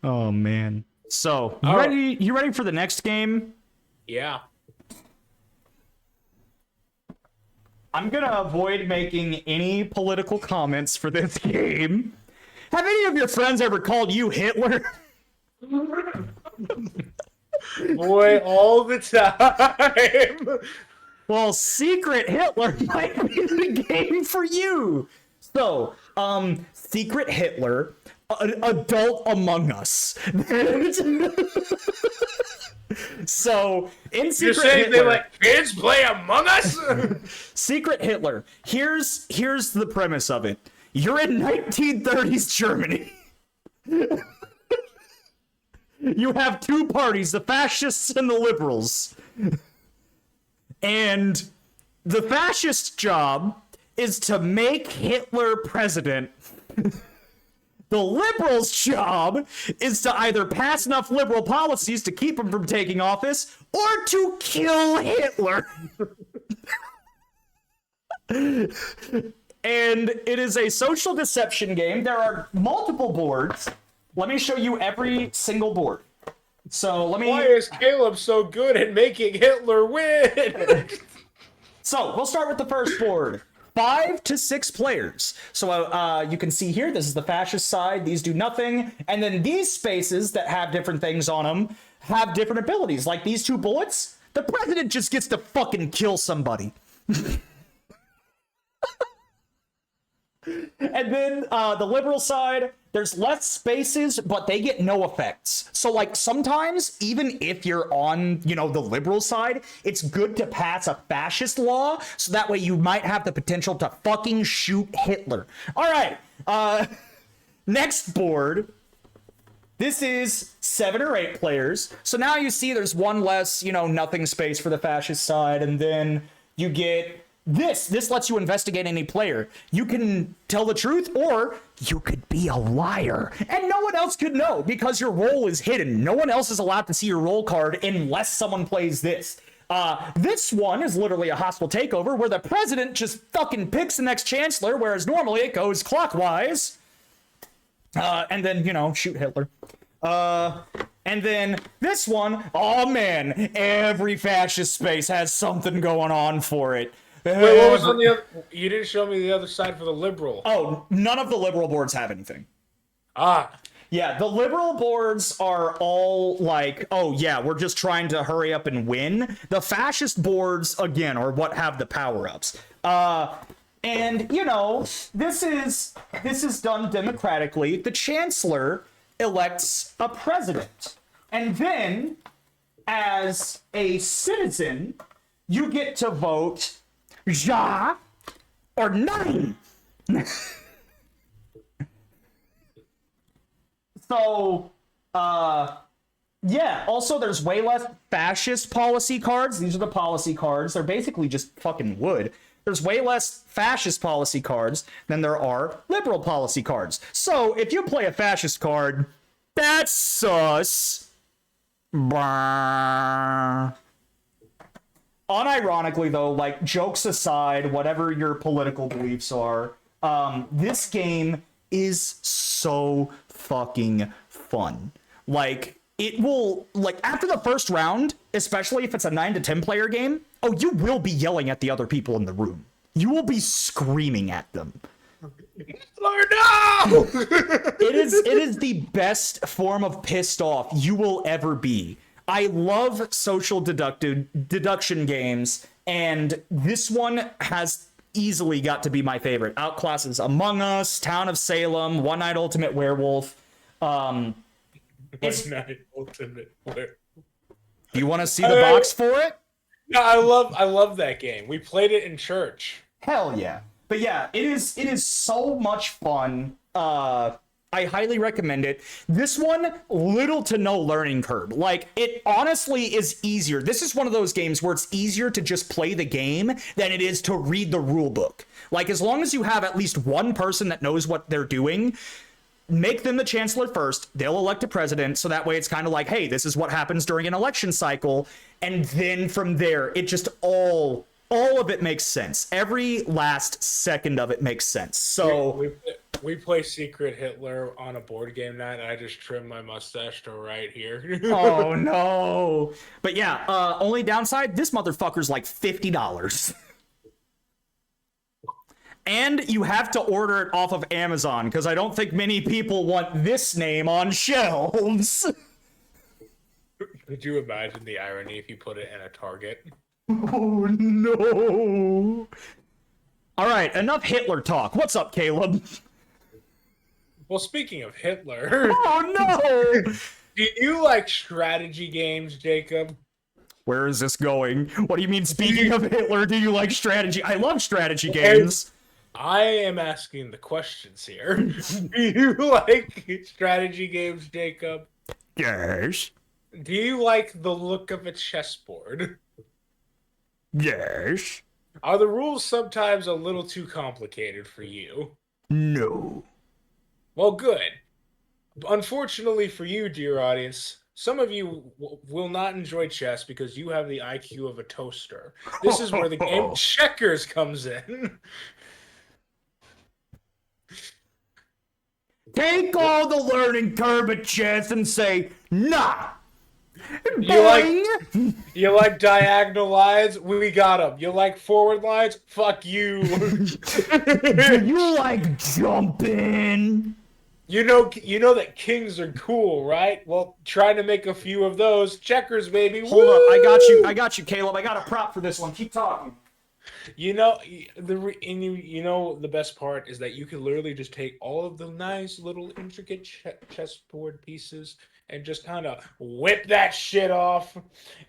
Speaker 1: Oh, man. So,
Speaker 2: Oh.
Speaker 1: you ready for the next game?
Speaker 2: Yeah.
Speaker 1: I'm gonna avoid making any political comments for this game. Have any of your friends ever called you Hitler?
Speaker 2: Boy, all the time.
Speaker 1: Well, Secret Hitler might be the game for you. So, Secret Hitler, Adult Among Us. So, in Secret
Speaker 2: You're saying
Speaker 1: Hitler,
Speaker 2: they let kids play Among Us?
Speaker 1: Secret Hitler. Here's the premise of it. You're in 1930s Germany. You have 2 parties, the fascists and the liberals. And the fascist job is to make Hitler president. The liberals' job is to either pass enough liberal policies to keep him from taking office or to kill Hitler. And it is a social deception game. There are multiple boards. Let me show you every single board. So let me.
Speaker 2: Why is Caleb so good at making Hitler win?
Speaker 1: So we'll start with the first board. 5 to 6 players. So you can see here, this is the fascist side. These do nothing. And then these spaces that have different things on them have different abilities. Like these 2 bullets, the president just gets to fucking kill somebody. And then the liberal side, there's less spaces, but they get no effects. So like sometimes, even if you're on, the liberal side, it's good to pass a fascist law, so that way you might have the potential to fucking shoot Hitler. All right, next board. This is 7 or 8 players. So now you see there's one less, nothing space for the fascist side, and then you get This lets you investigate any player. You can tell the truth, or you could be a liar. And no one else could know because your role is hidden. No one else is allowed to see your role card unless someone plays this. This one is literally a hostile takeover where the president just fucking picks the next chancellor, whereas normally it goes clockwise. And then, shoot Hitler. And then this one, oh man, every fascist space has something going on for it.
Speaker 2: Wait, what was on the other? You didn't show me the other side for the liberal.
Speaker 1: Oh, none of the liberal boards have anything. Yeah, the liberal boards are all like, oh yeah, we're just trying to hurry up and win. The fascist boards, again, are what have the power-ups. And, this is done democratically. The chancellor elects a president. And then, as a citizen, you get to vote ja or nein. So, yeah, also there's way less fascist policy cards. These are the policy cards. They're basically just fucking wood. There's way less fascist policy cards than there are liberal policy cards. So, if you play a fascist card, that's sus. Bah. Unironically, though, like, jokes aside, whatever your political beliefs are, this game is so fucking fun. Like, it will, like, after the first round, especially if it's a 9 to 10 player game, oh, you will be yelling at the other people in the room. You will be screaming at them.
Speaker 2: Hitler, no!
Speaker 1: It is the best form of pissed off you will ever be. I love social deduction games, and this one has easily got to be my favorite. Outclasses Among Us, Town of Salem, One Night Ultimate Werewolf.
Speaker 2: One Night Ultimate Werewolf.
Speaker 1: You want to see the box for it?
Speaker 2: No, I love that game. We played it in church.
Speaker 1: Hell yeah. But yeah, it is so much fun. I highly recommend it. This one, little to no learning curve. Like, it honestly is easier. This is one of those games where it's easier to just play the game than it is to read the rule book. Like, as long as you have at least one person that knows what they're doing, make them the chancellor first. They'll elect a president, so that way it's kind of like, hey, this is what happens during an election cycle. And then from there, it just all of it makes sense. Every last second of it makes sense. So
Speaker 2: we play Secret Hitler on a board game night, and I just trimmed my mustache to right here.
Speaker 1: Oh no! But yeah, only downside: this motherfucker's like $50, and you have to order it off of Amazon because I don't think many people want this name on shelves.
Speaker 2: Could you imagine the irony if you put it in a Target?
Speaker 1: Oh no! All right, enough Hitler talk. What's up, Caleb?
Speaker 2: Well, speaking of Hitler...
Speaker 1: Oh no!
Speaker 2: Do you like strategy games, Jacob?
Speaker 1: Where is this going? What do you mean, speaking of Hitler, do you like strategy? I love strategy games.
Speaker 2: I am asking the questions here. Do you like strategy games, Jacob?
Speaker 1: Yes.
Speaker 2: Do you like the look of a chessboard?
Speaker 1: Yes.
Speaker 2: Are the rules sometimes a little too complicated for you?
Speaker 1: No.
Speaker 2: Well, good. Unfortunately for you, dear audience, some of you will not enjoy chess because you have the IQ of a toaster. This is where the game checkers comes in.
Speaker 3: Take all the learning curve of chess and say, nah.
Speaker 2: You like diagonal lines? We got them. You like forward lines? Fuck you.
Speaker 3: Do you like jumping?
Speaker 2: You know that kings are cool, right? Well, trying to make a few of those. Checkers, baby.
Speaker 1: Hold up, I got you, Caleb. I got a prop for this one. Keep talking.
Speaker 2: You know the best part is that you can literally just take all of the nice little intricate chessboard pieces and just kind of whip that shit off,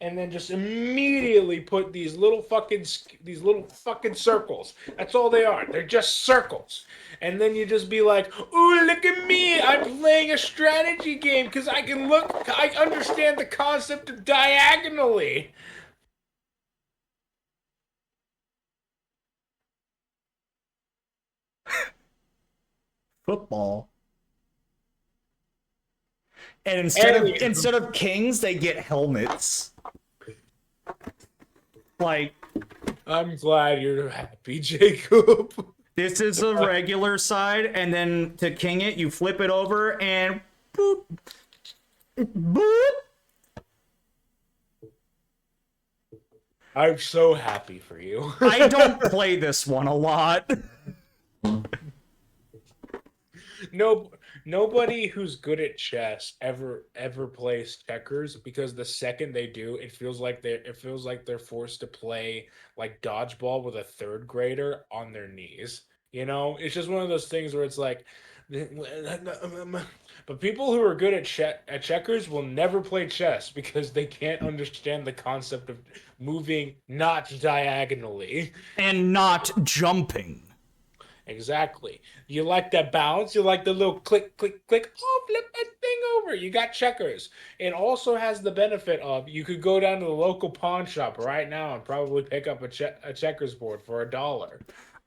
Speaker 2: and then just immediately put these little fucking circles. That's all they are. They're just circles. And then you just be like, "Ooh, look at me! I'm playing a strategy game because I understand the concept of diagonally."
Speaker 1: football. And
Speaker 2: Anywho.
Speaker 1: instead of kings, they get helmets. Like,
Speaker 2: I'm glad you're happy, Jacob.
Speaker 1: this is a regular side, and then to king it, you flip it over and boop, boop.
Speaker 2: I'm so happy for you.
Speaker 1: I don't play this one a lot.
Speaker 2: No, nobody who's good at chess ever plays checkers, because the second they do, it feels like they're forced to play like dodgeball with a third grader on their knees. You know, it's just one of those things where it's like, but people who are good at checkers will never play chess because they can't understand the concept of moving not diagonally.
Speaker 1: And not jumping.
Speaker 2: Exactly. You like that bounce? You like the little click, click, click? Oh, flip that thing over. You got checkers. It also has the benefit of you could go down to the local pawn shop right now and probably pick up a checkers board for $1.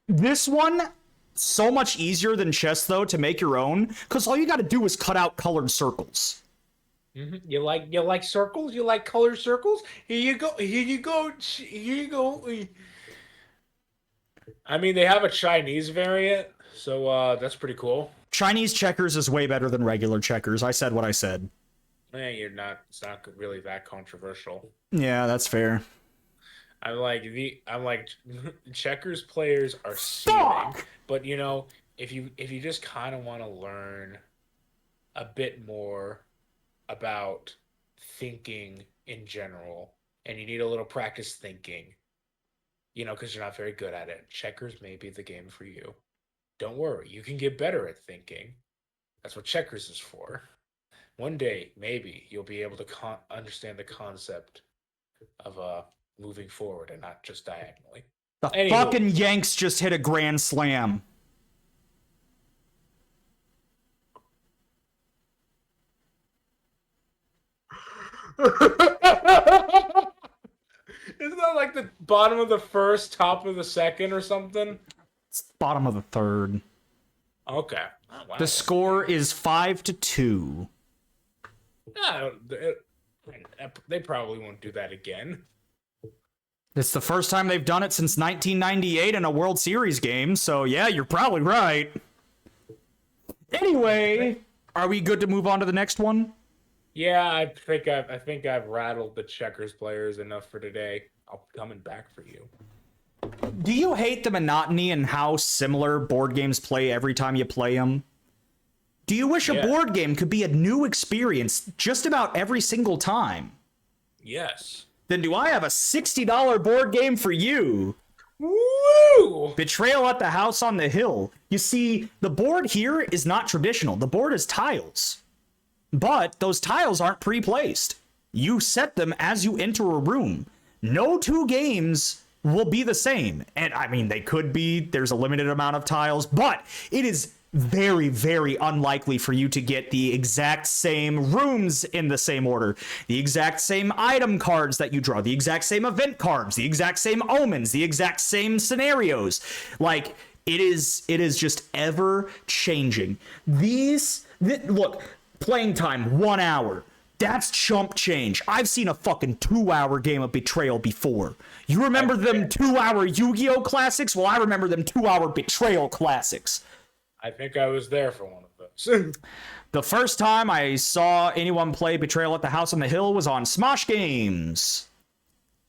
Speaker 1: This one, so much easier than chess, though, to make your own, because all you got to do is cut out colored circles.
Speaker 2: Mm-hmm. You like circles? You like colored circles? Here you go. Here you go. Here you go. I mean, they have a Chinese variant, so that's pretty cool.
Speaker 1: Chinese checkers is way better than regular checkers. I said what I said.
Speaker 2: You're not. It's not really that controversial.
Speaker 1: Yeah, that's fair.
Speaker 2: I'm like checkers players are seething, but you know, if you just kind of want to learn a bit more about thinking in general, and you need a little practice thinking, you know, because you're not very good at it, checkers may be the game for you. Don't worry, you can get better at thinking. That's what checkers is for. One day, maybe you'll be able to understand the concept of moving forward and not just diagonally.
Speaker 1: The fucking Yanks just hit a grand slam.
Speaker 2: Isn't that like the bottom of the first, top of the second, or something?
Speaker 1: It's bottom of the third.
Speaker 2: Okay. Oh, wow.
Speaker 1: The score is 5-2.
Speaker 2: Yeah, they probably won't do that again.
Speaker 1: It's the first time they've done it since 1998 in a World Series game, so yeah, you're probably right. Anyway, are we good to move on to the next one?
Speaker 2: Yeah, I think I've rattled the checkers players enough for today. I'll be coming back for you.
Speaker 1: Do you hate the monotony and how similar board games play every time you play them? Do you wish a board game could be a new experience just about every single time?
Speaker 2: Yes.
Speaker 1: Then do I have a $60 board game for you?
Speaker 2: Woo!
Speaker 1: Betrayal at the House on the Hill. You see, the board here is not traditional. The board is tiles. But those tiles aren't pre-placed. You set them as you enter a room. No two games will be the same. And I mean, they could be. There's a limited amount of tiles. But it is very, very unlikely for you to get the exact same rooms in the same order, the exact same item cards that you draw, the exact same event cards, the exact same omens, the exact same scenarios. Like, it is just ever changing. Look, playing time, 1 hour. That's chump change. I've seen a fucking 2-hour game of Betrayal before. You remember them 2-hour Yu-Gi-Oh classics? Well, I remember them 2-hour Betrayal classics.
Speaker 2: I think I was there for one of those.
Speaker 1: The first time I saw anyone play Betrayal at the House on the Hill was on Smosh Games.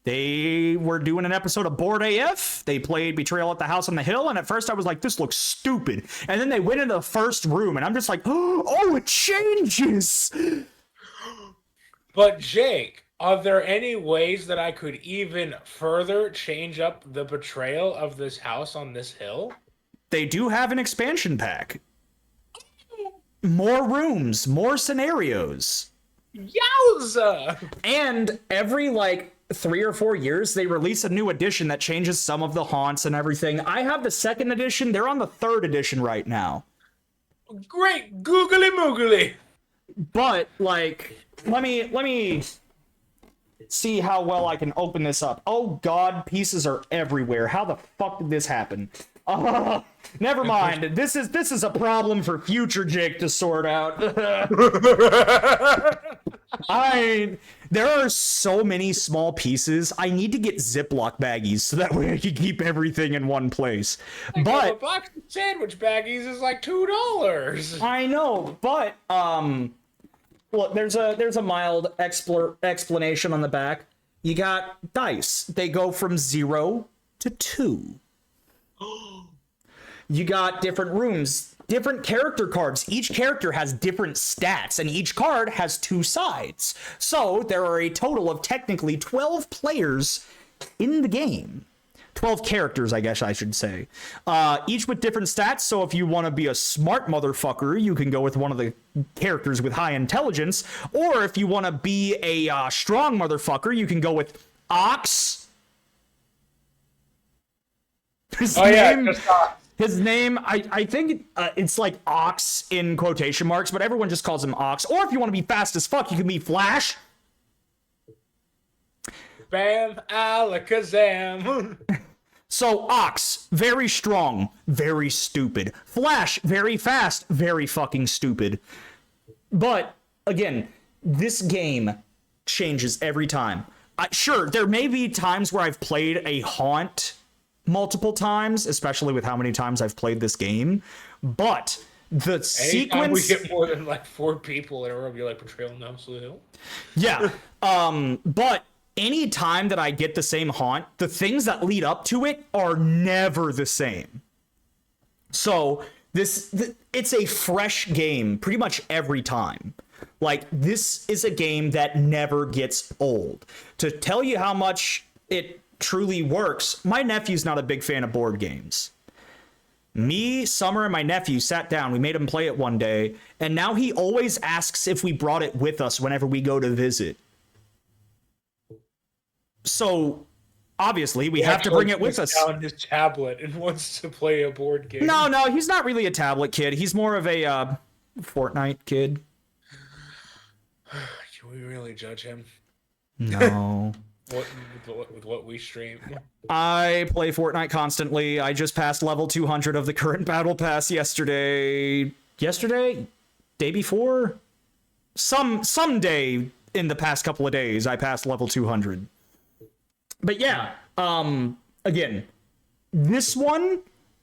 Speaker 1: They were doing an episode of Board AF. They played Betrayal at the House on the Hill, and at first I was like, this looks stupid. And then they went into the first room, and I'm just like, oh, it changes!
Speaker 2: But Jake, are there any ways that I could even further change up the Betrayal of this house on this hill?
Speaker 1: They do have an expansion pack. More rooms, more scenarios.
Speaker 2: Yowza!
Speaker 1: And every, 3 or 4 years, they release a new edition that changes some of the haunts and everything. I have the 2nd edition. They're on the 3rd edition right now.
Speaker 2: Great googly moogly!
Speaker 1: But, let me see how well I can open this up. Oh, God, pieces are everywhere. How the fuck did this happen? Never mind. This is a problem for future Jake to sort out. There are so many small pieces. I need to get Ziploc baggies so that way I can keep everything in one place.
Speaker 2: A
Speaker 1: But
Speaker 2: box of sandwich baggies is like $2.
Speaker 1: I know, but look, there's a mild explanation on the back. You got dice. They go from 0 to 2. You got different rooms, different character cards. Each character has different stats, and each card has 2 sides. So there are a total of technically 12 players in the game. 12 characters, I guess I should say. Each with different stats, so if you want to be a smart motherfucker, you can go with one of the characters with high intelligence. Or if you want to be a strong motherfucker, you can go with Ox. His name, I think it's like Ox in quotation marks, but everyone just calls him Ox. Or if you want to be fast as fuck, you can be Flash.
Speaker 2: Bam, alakazam.
Speaker 1: So Ox, very strong, very stupid. Flash, very fast, very fucking stupid. But again, this game changes every time. Sure, there may be times where I've played a haunt multiple times, especially with how many times I've played this game, but the
Speaker 2: Anytime we
Speaker 1: sequence...
Speaker 2: get more than like 4 people in a row, be like Betrayal on the Hill.
Speaker 1: Yeah, but any time that I get the same haunt, the things that lead up to it are never the same. So it's a fresh game pretty much every time. Like, this is a game that never gets old. To tell you how much it truly works, my nephew's not a big fan of board games. Me, Summer, and my nephew sat down. We made him play it one day, and now he always asks if we brought it with us whenever we go to visit. So, obviously, we have to bring it with us.
Speaker 2: On his tablet and wants to play a board game.
Speaker 1: No, he's not really a tablet kid. He's more of a Fortnite kid.
Speaker 2: Can we really judge him?
Speaker 1: No.
Speaker 2: With what we stream?
Speaker 1: I play Fortnite constantly. I just passed level 200 of the current battle pass yesterday? Day before? Someday in the past couple of days, I passed level 200. But yeah, again, this one,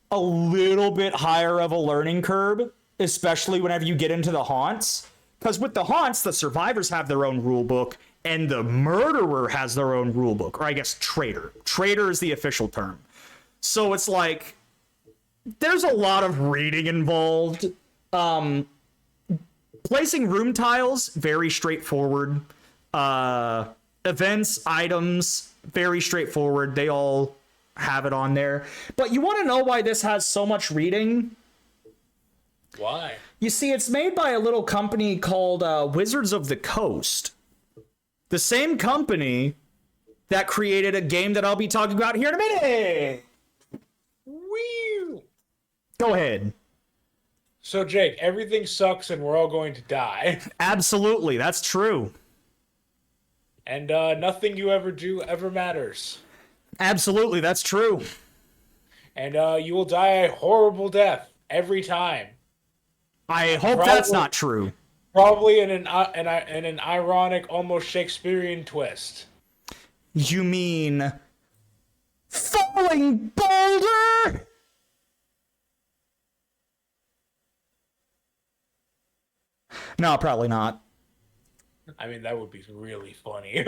Speaker 1: a little bit higher of a learning curve, especially whenever you get into the haunts. Because with the haunts, the survivors have their own rule book, and the murderer has their own rule book, or I guess traitor. Traitor is the official term. So it's like, there's a lot of reading involved. Placing room tiles, very straightforward. Events, items, very straightforward. They all have it on there. But you want to know why this has so much reading?
Speaker 2: Why?
Speaker 1: You see, it's made by a little company called Wizards of the Coast. The same company that created a game that I'll be talking about here in a minute.
Speaker 2: Woo!
Speaker 1: Go ahead.
Speaker 2: So, Jake, everything sucks and we're all going to die.
Speaker 1: Absolutely, that's true.
Speaker 2: And nothing you ever do ever matters.
Speaker 1: Absolutely, that's true.
Speaker 2: And you will die a horrible death every time.
Speaker 1: I hope that's not true.
Speaker 2: Probably in an ironic, almost Shakespearean twist.
Speaker 1: You mean falling boulder? No, probably not.
Speaker 2: I mean, that would be really funny.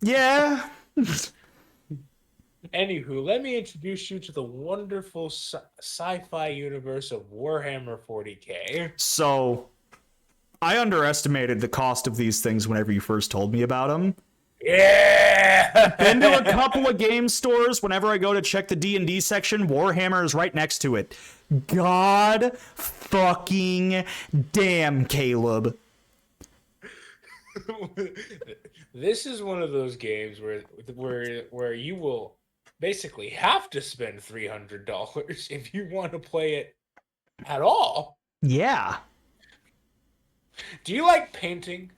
Speaker 1: Yeah.
Speaker 2: Anywho, let me introduce you to the wonderful sci-fi universe of Warhammer 40k.
Speaker 1: So, I underestimated the cost of these things whenever you first told me about them.
Speaker 2: Yeah!
Speaker 1: Been to a couple of game stores. Whenever I go to check the D&D section, Warhammer is right next to it. God fucking damn, Caleb.
Speaker 2: This is one of those games where you will basically have to spend $300 if you want to play it at all.
Speaker 1: Yeah.
Speaker 2: Do you like painting?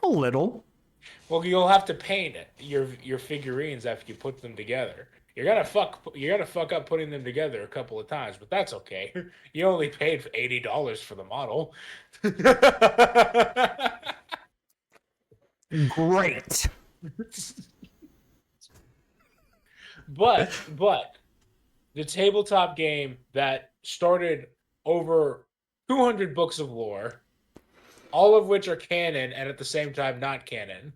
Speaker 1: A little.
Speaker 2: Well, you'll have to paint it, your figurines after you put them together. You're gonna fuck up putting them together a couple of times, but that's okay. You only paid $80 for the model.
Speaker 3: Great.
Speaker 2: But the tabletop game that started over 200 books of lore, all of which are canon and at the same time not canon.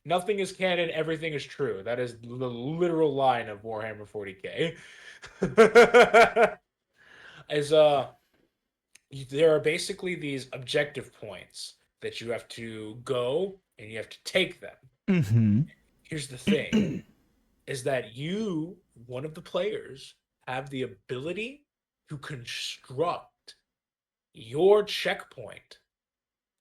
Speaker 2: Nothing is canon, everything is true. That is the literal line of Warhammer 40K. As there are basically these objective points that you have to go and you have to take them.
Speaker 3: Mm-hmm.
Speaker 2: Here's the thing is that you, one of the players, have the ability to construct your checkpoint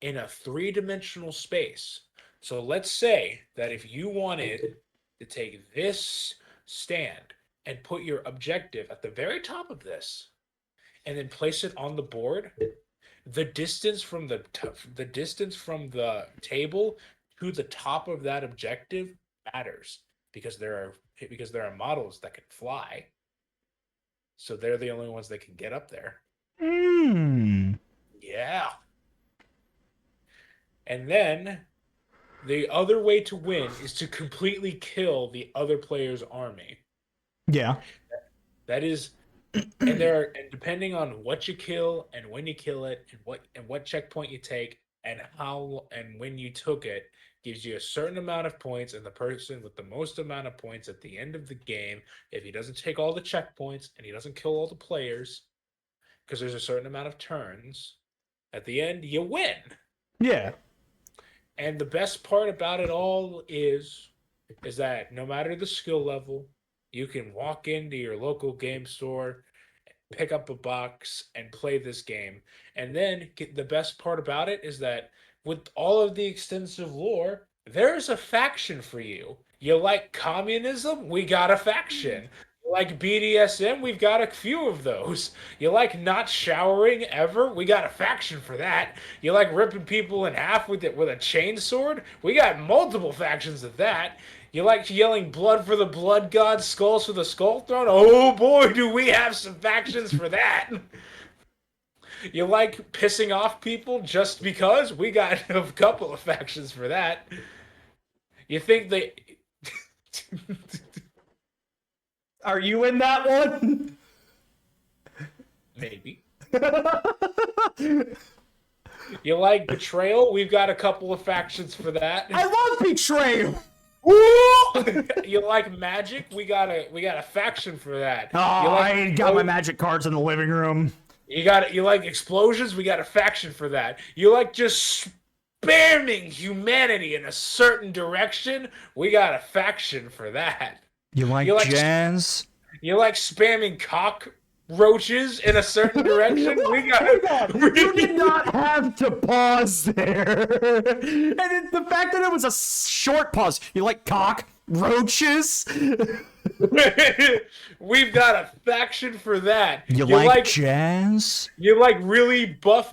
Speaker 2: in a three-dimensional space. So let's say that if you wanted to take this stand and put your objective at the very top of this and then place it on the board, the distance from the table to the top of that objective matters because there are models that can fly. So they're the only ones that can get up there. Yeah. And then the other way to win is to completely kill the other player's army.
Speaker 3: Yeah.
Speaker 2: That is, and depending on what you kill and when you kill it and what checkpoint you take and how and when you took it gives you a certain amount of points, and the person with the most amount of points at the end of the game, if he doesn't take all the checkpoints and he doesn't kill all the players, because there's a certain amount of turns, at the end you win.
Speaker 3: Yeah.
Speaker 2: And the best part about it all is that no matter the skill level, you can walk into your local game store, pick up a box, and play this game. And then the best part about it is that with all of the extensive lore, there's a faction for you. You like communism? We got a faction. You like BDSM? We've got a few of those. You like not showering ever? We got a faction for that. You like ripping people in half with a chainsword? We got multiple factions of that. You like yelling blood for the blood god, skulls for the skull throne? Oh boy, do we have some factions for that. You like pissing off people just because? We got a couple of factions for that. You think they...
Speaker 3: Are you in that one?
Speaker 2: Maybe. You like betrayal? We've got a couple of factions for that.
Speaker 3: I love betrayal.
Speaker 2: You like magic? We got a faction for that.
Speaker 3: Oh, I got my magic cards in the living room.
Speaker 2: You like explosions? We got a faction for that. You like just spamming humanity in a certain direction? We got a faction for that.
Speaker 3: You like jazz?
Speaker 2: You like spamming cockroaches in a certain direction?
Speaker 3: You did not have to pause there. And the fact that it was a short pause. You like cockroaches?
Speaker 2: We've got a faction for that.
Speaker 3: You like jazz?
Speaker 2: You like really buff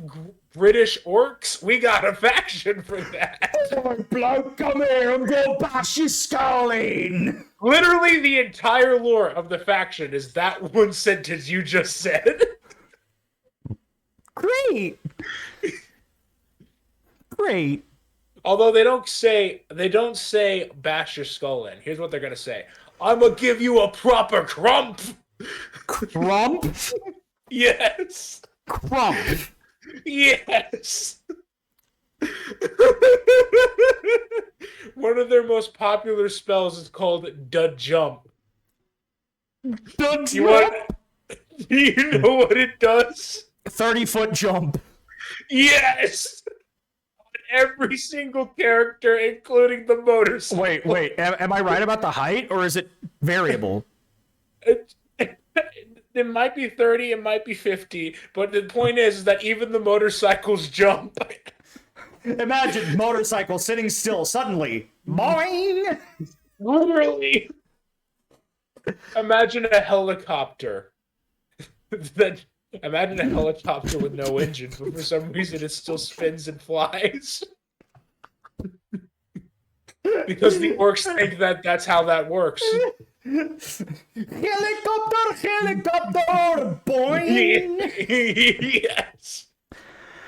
Speaker 2: British orcs? We got a faction for that.
Speaker 3: Oh, bloke, come here and go bash your skull in.
Speaker 2: Literally the entire lore of the faction is that one sentence you just said.
Speaker 3: Great. Great.
Speaker 2: Although they don't say bash your skull in. Here's what they're gonna say. I'm gonna give you a proper crump.
Speaker 3: Crump?
Speaker 2: Yes.
Speaker 3: Crump.
Speaker 2: Yes. One of their most popular spells is called "da jump."
Speaker 3: The
Speaker 2: Do you know what it does?
Speaker 3: 30-foot jump.
Speaker 2: Yes. Every single character, including the motorcycle.
Speaker 3: Wait. Am I right about the height, or is it variable?
Speaker 2: It might be 30, it might be 50, but the point is that even the motorcycles jump.
Speaker 3: Imagine motorcycle sitting still, suddenly, boing!
Speaker 2: Literally. Imagine a helicopter. Imagine a helicopter with no engine, but for some reason it still spins and flies. Because the orcs think that that's how that works.
Speaker 1: Helicopter, boing.
Speaker 2: Yes.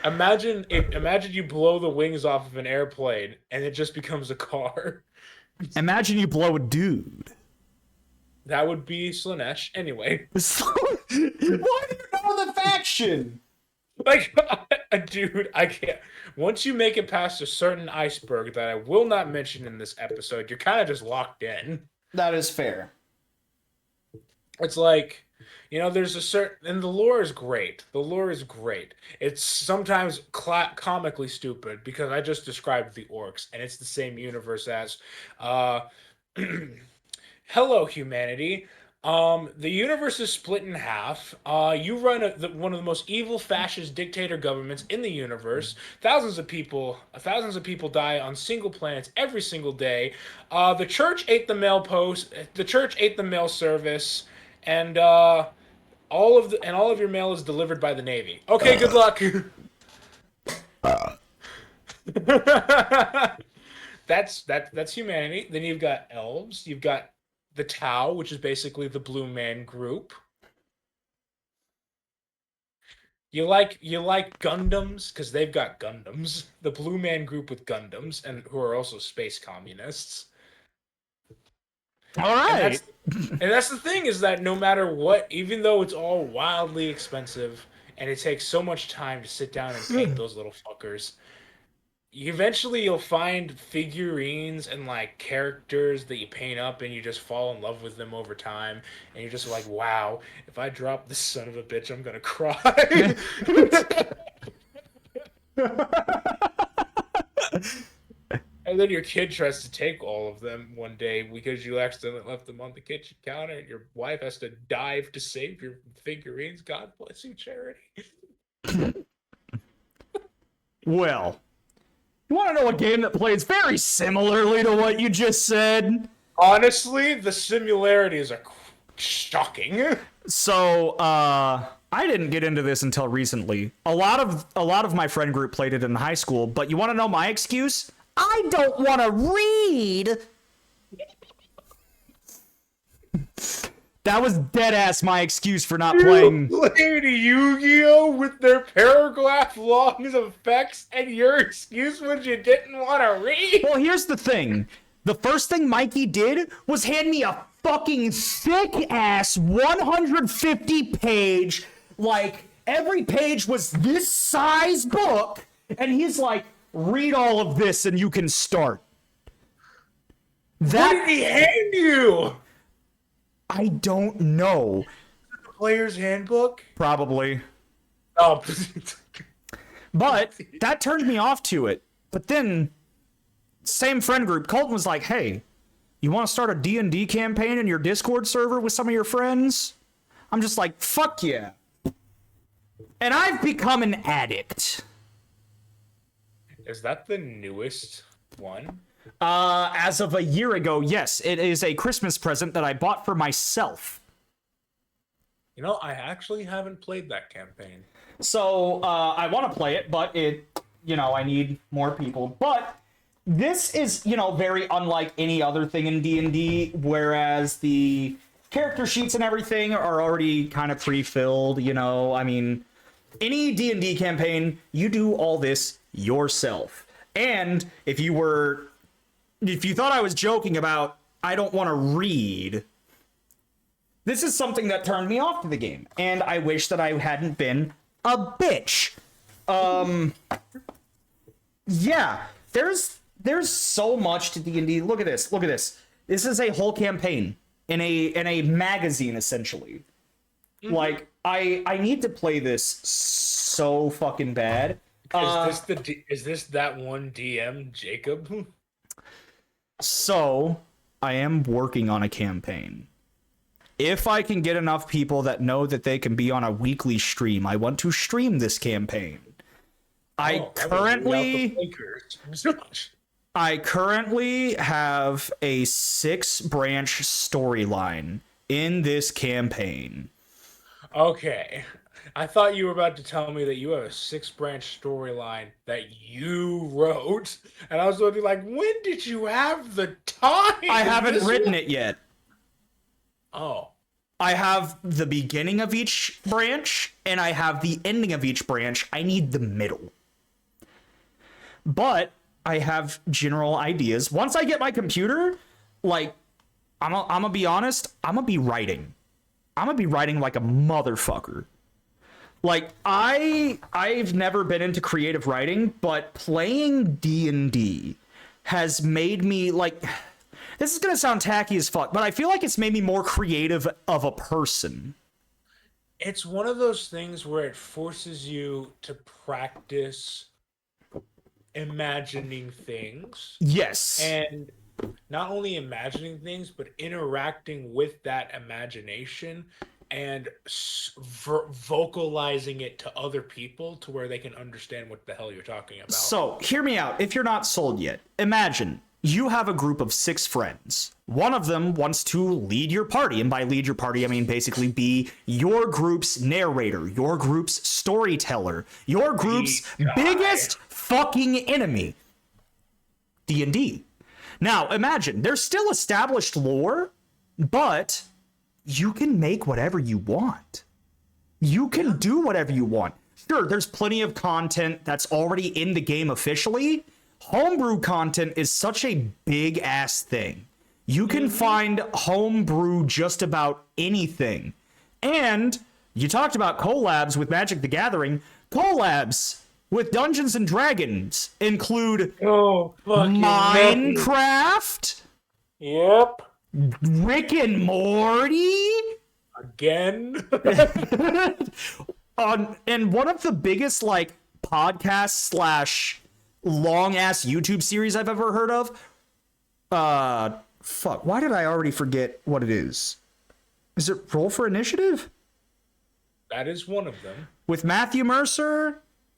Speaker 2: Imagine you blow the wings off of an airplane and it just becomes a car.
Speaker 3: Imagine you blow a dude.
Speaker 2: That would be Slanesh. Anyway.
Speaker 1: Why do you know the faction?
Speaker 2: Like, dude, I can't. Once you make it past a certain iceberg that I will not mention in this episode, you're kind of just locked in.
Speaker 1: That is fair.
Speaker 2: It's like, there's a certain, and the lore is great. The lore is great. It's sometimes comically stupid because I just described the orcs, and it's the same universe as, hello, humanity. The universe is split in half. You run one of the most evil fascist dictator governments in the universe. Thousands of people die on single planets every single day. The church ate the mail post. The church ate the mail service, and all of your mail is delivered by the Navy. Okay, good luck. That's humanity. Then you've got elves. You've got the Tau, which is basically the Blue Man Group. You like Gundams because they've got Gundams. The Blue Man Group with Gundams, and who are also space communists.
Speaker 3: All right.
Speaker 2: And that's the thing, is that no matter what, even though it's all wildly expensive and it takes so much time to sit down and paint those little fuckers, eventually you'll find figurines and like characters that you paint up and you just fall in love with them over time, and you're just like, wow, if I drop this son of a bitch, I'm gonna cry. And then your kid tries to take all of them one day because you accidentally left them on the kitchen counter, and your wife has to dive to save your figurines. God bless you, Charity.
Speaker 3: Well, you want to know a game that plays very similarly to what you just said?
Speaker 2: Honestly, the similarities are shocking.
Speaker 3: So, I didn't get into this until recently. A lot of my friend group played it in high school, but you want to know my excuse? I don't want to read. That was dead ass my excuse for not playing.
Speaker 2: You played Yu-Gi-Oh with their paragraph long effects, and your excuse was you didn't want to read.
Speaker 3: Well, here's the thing. The first thing Mikey did was hand me a fucking thick ass 150 page, like every page was this size book, and he's like, read all of this and you can start.
Speaker 2: What did he hand you?
Speaker 3: I don't know.
Speaker 2: The player's handbook?
Speaker 3: Probably.
Speaker 2: Oh.
Speaker 3: But that turned me off to it. But then, same friend group, Colton was like, hey, you want to start a D&D campaign in your Discord server with some of your friends? I'm just like, fuck yeah. And I've become an addict.
Speaker 2: Is that the newest one?
Speaker 3: As of a year ago, yes. It is a Christmas present that I bought for myself.
Speaker 2: I actually haven't played that campaign.
Speaker 1: So, I want to play it, but I need more people. But this is, very unlike any other thing in D&D, whereas the character sheets and everything are already kind of pre-filled, I mean, any D&D campaign, you do all this yourself. And if you thought I was joking about I don't want to read, this is something that turned me off to the game, and I wish that I hadn't been a bitch. Yeah, there's so much to D&D. Look at this. This is a whole campaign in a magazine, essentially. Mm-hmm. Like, I need to play this so fucking bad.
Speaker 2: Is this that one DM, Jacob?
Speaker 3: So, I am working on a campaign. If I can get enough people that know that they can be on a weekly stream, I want to stream this campaign. I currently have a 6-branch storyline in this campaign.
Speaker 2: Okay. I thought you were about to tell me that you have a 6-branch storyline that you wrote, and I was going to be like, when did you have the time?
Speaker 3: I haven't written it yet.
Speaker 2: Oh.
Speaker 3: I have the beginning of each branch, and I have the ending of each branch. I need the middle. But I have general ideas. Once I get my computer, like, I'm gonna be honest, I'm gonna be writing. I'm gonna be writing like a motherfucker. Like, I've never been into creative writing, but playing D&D has made me, like, this is gonna sound tacky as fuck, but I feel like it's made me more creative of a person.
Speaker 2: It's one of those things where it forces you to practice imagining things.
Speaker 3: Yes.
Speaker 2: And not only imagining things, but interacting with that imagination and vocalizing it to other people to where they can understand what the hell you're talking about.
Speaker 3: So, hear me out. If you're not sold yet, imagine you have a group of 6 friends. One of them wants to lead your party. And by lead your party, I mean basically be your group's narrator, your group's storyteller, your group's biggest fucking enemy. D&D. Now, imagine, there's still established lore, but you can make whatever you want. You can do whatever you want. Sure, there's plenty of content that's already in the game officially. Homebrew content is such a big ass thing. You can find homebrew just about anything. And you talked about collabs with Magic the Gathering. Collabs with Dungeons and Dragons include Minecraft,
Speaker 2: Yep.
Speaker 3: Rick and Morty,
Speaker 2: Again.
Speaker 3: and one of the biggest like podcasts / long ass YouTube series I've ever heard of. Fuck. Why did I already forget what it is? Is it Roll for Initiative?
Speaker 2: That is one of them.
Speaker 3: With Matthew Mercer?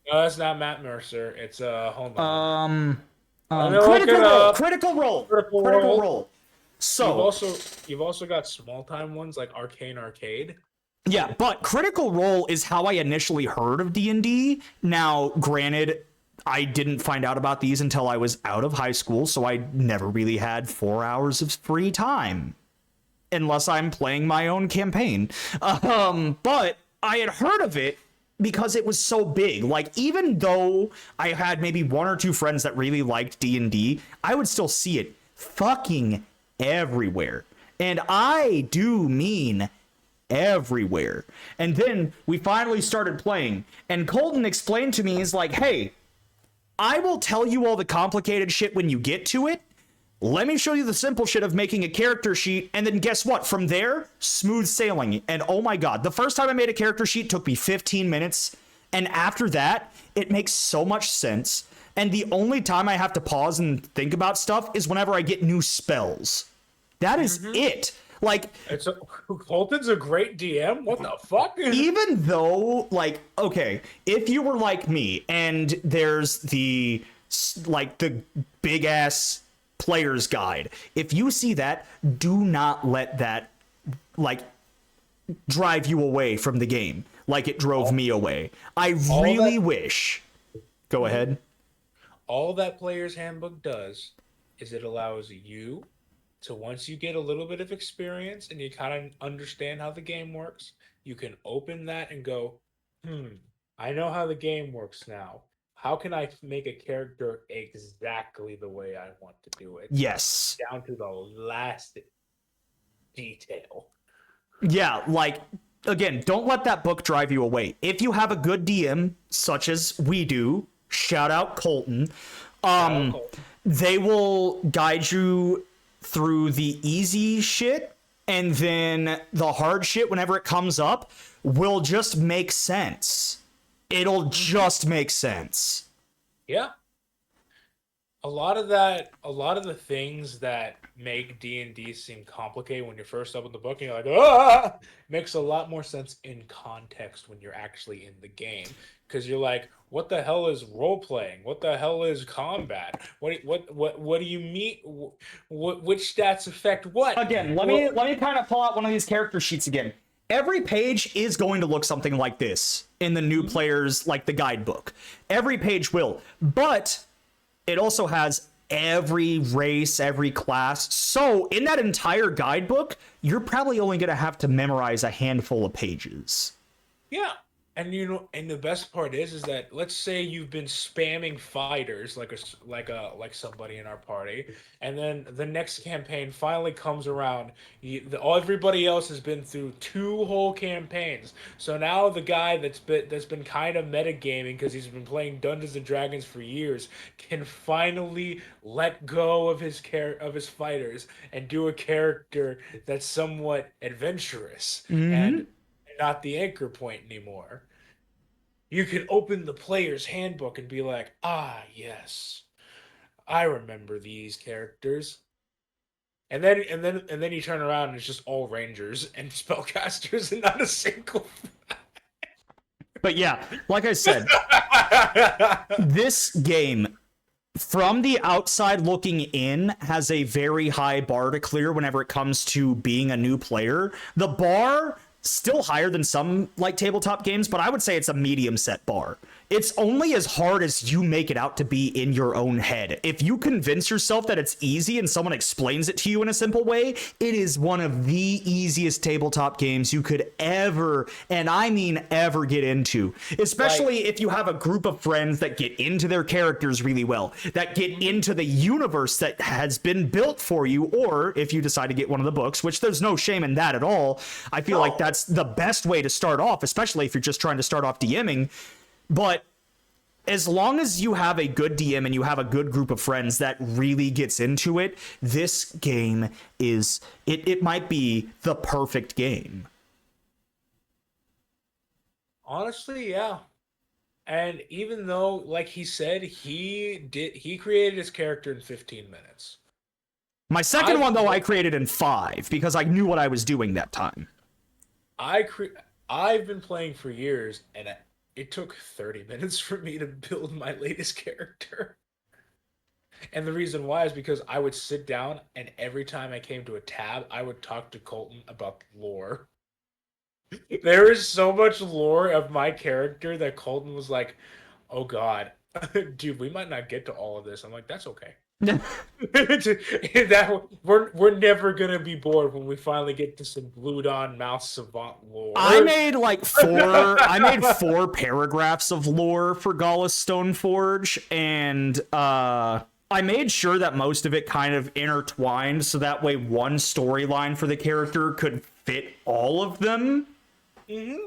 Speaker 2: No, that's not Matt Mercer. It's hold on.
Speaker 3: Critical Role. So
Speaker 2: you've also got small time ones like Arcane Arcade.
Speaker 3: yeah, but Critical Role is how I initially heard of D&D. Now, granted, I didn't find out about these until I was out of high school, so I never really had 4 hours of free time. Unless I'm playing my own campaign. But I had heard of it because it was so big. Like, even though I had maybe 1 or 2 friends that really liked D&D, I would still see it fucking everywhere. And I do mean everywhere. And then we finally started playing, and Colton explained to me, he's like, hey, I will tell you all the complicated shit when you get to it. Let me show you the simple shit of making a character sheet, and then guess what? From there, smooth sailing. And oh my god, the first time I made a character sheet took me 15 minutes, and after that, it makes so much sense. And the only time I have to pause and think about stuff is whenever I get new spells. That is it. Like,
Speaker 2: Colton's a great DM. What the fuck?
Speaker 3: Even though, like, okay, if you were like me and there's the big ass player's guide, if you see that, do not let that like drive you away from the game like it drove me away. I really wish. Go ahead.
Speaker 2: All that player's handbook does is it allows you to, once you get a little bit of experience and you kind of understand how the game works, you can open that and go, I know how the game works now. How can I make a character exactly the way I want to do it?
Speaker 3: Yes.
Speaker 2: Down to the last detail.
Speaker 3: Yeah, like, again, don't let that book drive you away. If you have a good DM, such as we do, shout out Colton, they will guide you through the easy shit, and then the hard shit, whenever it comes up, will just make sense. It'll just make sense.
Speaker 2: Yeah. A lot of the things that make D&D seem complicated when you first open the book and you're like, makes a lot more sense in context when you're actually in the game. Because you're like, what the hell is role playing? What the hell is combat? What do you mean? Which stats affect what?
Speaker 3: Again, let me kind of pull out one of these character sheets again. Every page is going to look something like this in the new players, like the guidebook. Every page will, but it also has every race, every class. So in that entire guidebook, you're probably only going to have to memorize a handful of pages.
Speaker 2: Yeah. And and the best part is that let's say you've been spamming fighters like somebody in our party, and then the next campaign finally comes around. Everybody else has been through 2 whole campaigns, so now the guy that's been kind of metagaming because he's been playing Dungeons and Dragons for years can finally let go of his fighters and do a character that's somewhat adventurous and not the anchor point anymore. You can open the player's handbook and be like, ah, yes, I remember these characters. And then you turn around and it's just all rangers and spellcasters and not a single.
Speaker 3: But yeah, like I said, this game, from the outside looking in, has a very high bar to clear whenever it comes to being a new player. The bar still higher than some like tabletop games, but I would say it's a medium set bar. It's only as hard as you make it out to be in your own head. If you convince yourself that it's easy and someone explains it to you in a simple way, it is one of the easiest tabletop games you could ever, and I mean ever, get into. Especially if you have a group of friends that get into their characters really well, that get into the universe that has been built for you, or if you decide to get one of the books, which there's no shame in that at all. I feel like that's the best way to start off, especially if you're just trying to start off DMing. But as long as you have a good DM and you have a good group of friends that really gets into it, this game is, it might be the perfect game.
Speaker 2: Honestly, yeah. And even though, like he said, he created his character in 15 minutes.
Speaker 3: My second one, though, I created in 5 because I knew what I was doing that time.
Speaker 2: I've been playing for years, and it took 30 minutes for me to build my latest character. And the reason why is because I would sit down, and every time I came to a tab, I would talk to Colton about lore. There is so much lore of my character that Colton was like, oh god, dude, we might not get to all of this. I'm like, that's okay. We're never gonna be bored when we finally get to some glued on mouse savant lore.
Speaker 3: I made like 4 paragraphs of lore for Gallus Stoneforge, and I made sure that most of it kind of intertwined so that way one storyline for the character could fit all of them.
Speaker 2: Mm-hmm.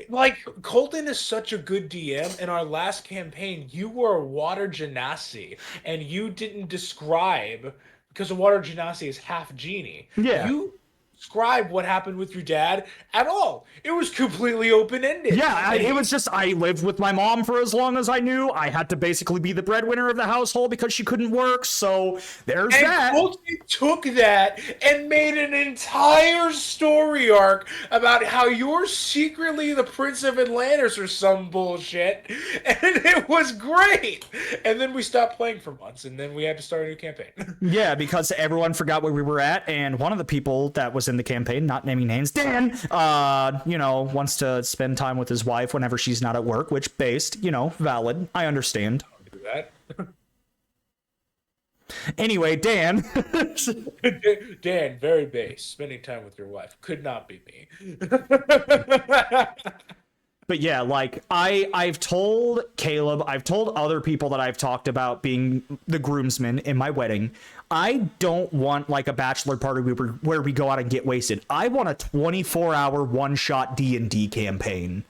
Speaker 2: Like, Colton is such a good DM. In our last campaign, you were a water genasi, and you didn't describe, because a water genasi is half genie.
Speaker 3: Yeah.
Speaker 2: You describe what happened with your dad at all. It was completely open-ended.
Speaker 3: Yeah, it was just, I lived with my mom for as long as I knew. I had to basically be the breadwinner of the household because she couldn't work, so there's that.
Speaker 2: Colton took that and made an entire story arc about how you're secretly the Prince of Atlantis or some bullshit, and it was great. And then we stopped playing for months, and then we had to start a new campaign.
Speaker 3: Yeah, because everyone forgot where we were at, and one of the people that was in the campaign, not naming names, Dan, wants to spend time with his wife whenever she's not at work, which based, valid. I understand.
Speaker 2: Do that.
Speaker 3: Anyway, Dan.
Speaker 2: Dan, very base. Spending time with your wife. Could not be me.
Speaker 3: But yeah, like I've told Caleb, I've told other people that I've talked about being the groomsmen in my wedding, I don't want like a bachelor party where we go out and get wasted. I want a 24-hour one-shot D&D campaign.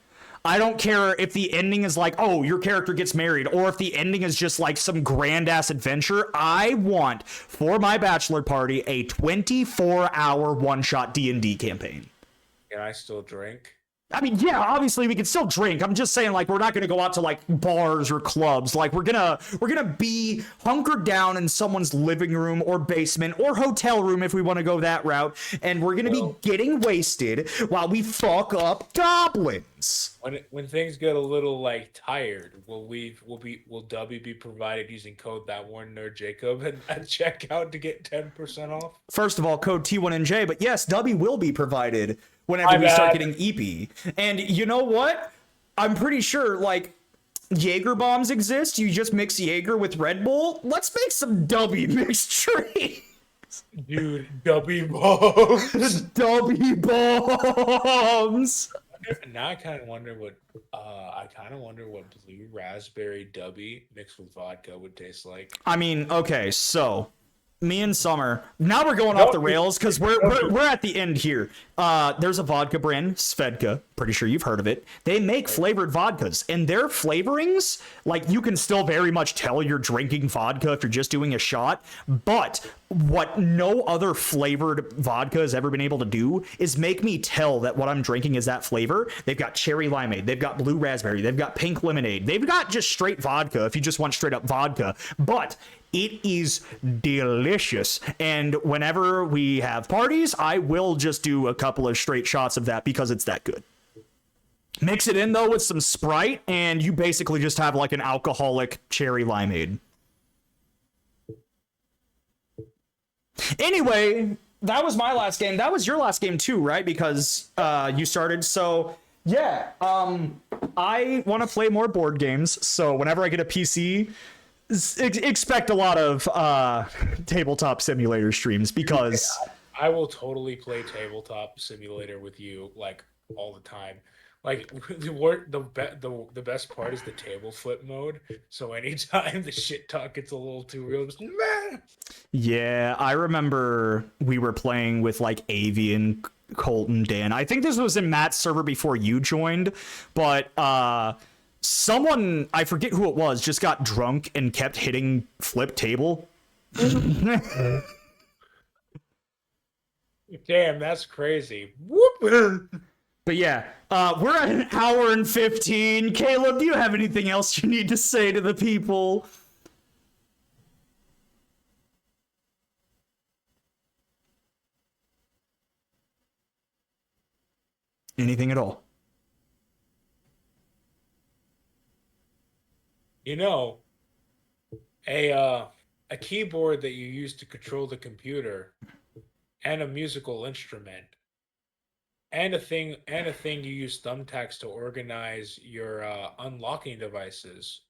Speaker 3: I don't care if the ending is like, oh, your character gets married, or if the ending is just like some grand-ass adventure. I want, for my bachelor party, a 24-hour one-shot D&D campaign.
Speaker 2: Can I still drink?
Speaker 3: I mean, yeah, obviously we can still drink. I'm just saying, like, we're not going to go out to like bars or clubs. Like, we're gonna be hunkered down in someone's living room or basement or hotel room if we want to go that route, and we're gonna be getting wasted while we fuck up goblins.
Speaker 2: When things get a little like tired, will W be provided using code ThatOneNerdJacob at checkout to get 10% off?
Speaker 3: First of all, code T1NJ, but yes, W will be provided whenever we start getting EP. And you know what? I'm pretty sure, like, Jaeger bombs exist. You just mix Jaeger with Red Bull. Let's make some W mixed drink.
Speaker 2: Dude, W bombs.
Speaker 3: W bombs.
Speaker 2: Now I kind of wonder what blue raspberry W mixed with vodka would taste like.
Speaker 3: I mean, okay, so me and Summer. Now we're going off the rails because we're at the end here. There's a vodka brand, Svedka. Pretty sure you've heard of it. They make flavored vodkas, and their flavorings, like, you can still very much tell you're drinking vodka if you're just doing a shot. But what no other flavored vodka has ever been able to do is make me tell that what I'm drinking is that flavor. They've got cherry limeade, they've got blue raspberry, they've got pink lemonade, they've got just straight vodka if you just want straight up vodka. But it is delicious. And whenever we have parties, I will just do a couple of straight shots of that because it's that good. Mix it in, though, with some Sprite, and you basically just have like an alcoholic cherry limeade. Anyway, that was my last game. That was your last game too, right? Because you started. So yeah, I want to play more board games. So whenever I get a PC, expect a lot of tabletop simulator streams because
Speaker 2: I will totally play tabletop simulator with you like all the time. Like the best part is the table flip mode. So anytime the shit talk gets a little too real, just meh.
Speaker 3: Yeah, I remember we were playing with like Avian, Colton, Dan. I think this was in Matt's server before you joined, but someone, I forget who it was, just got drunk and kept hitting flip table.
Speaker 2: Damn, that's crazy. Whoop.
Speaker 3: But yeah, we're at an hour and 15. Caleb, do you have anything else you need to say to the people? Anything at all?
Speaker 2: You know, a keyboard that you use to control the computer, and a musical instrument, and a thing you use thumbtacks to organize your unlocking devices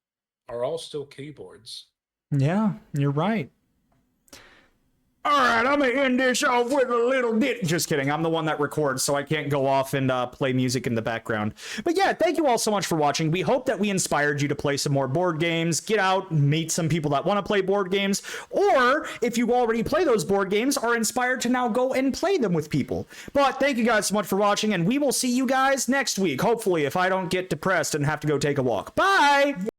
Speaker 2: are all still keyboards.
Speaker 3: Yeah, you're right. All right, I'm gonna end this off with a little ditty. Just kidding. I'm the one that records, so I can't go off and play music in the background. But yeah, thank you all so much for watching. We hope that we inspired you to play some more board games, get out, meet some people that want to play board games, or if you already play those board games, are inspired to now go and play them with people. But thank you guys so much for watching, and we will see you guys next week. Hopefully, if I don't get depressed and have to go take a walk. Bye!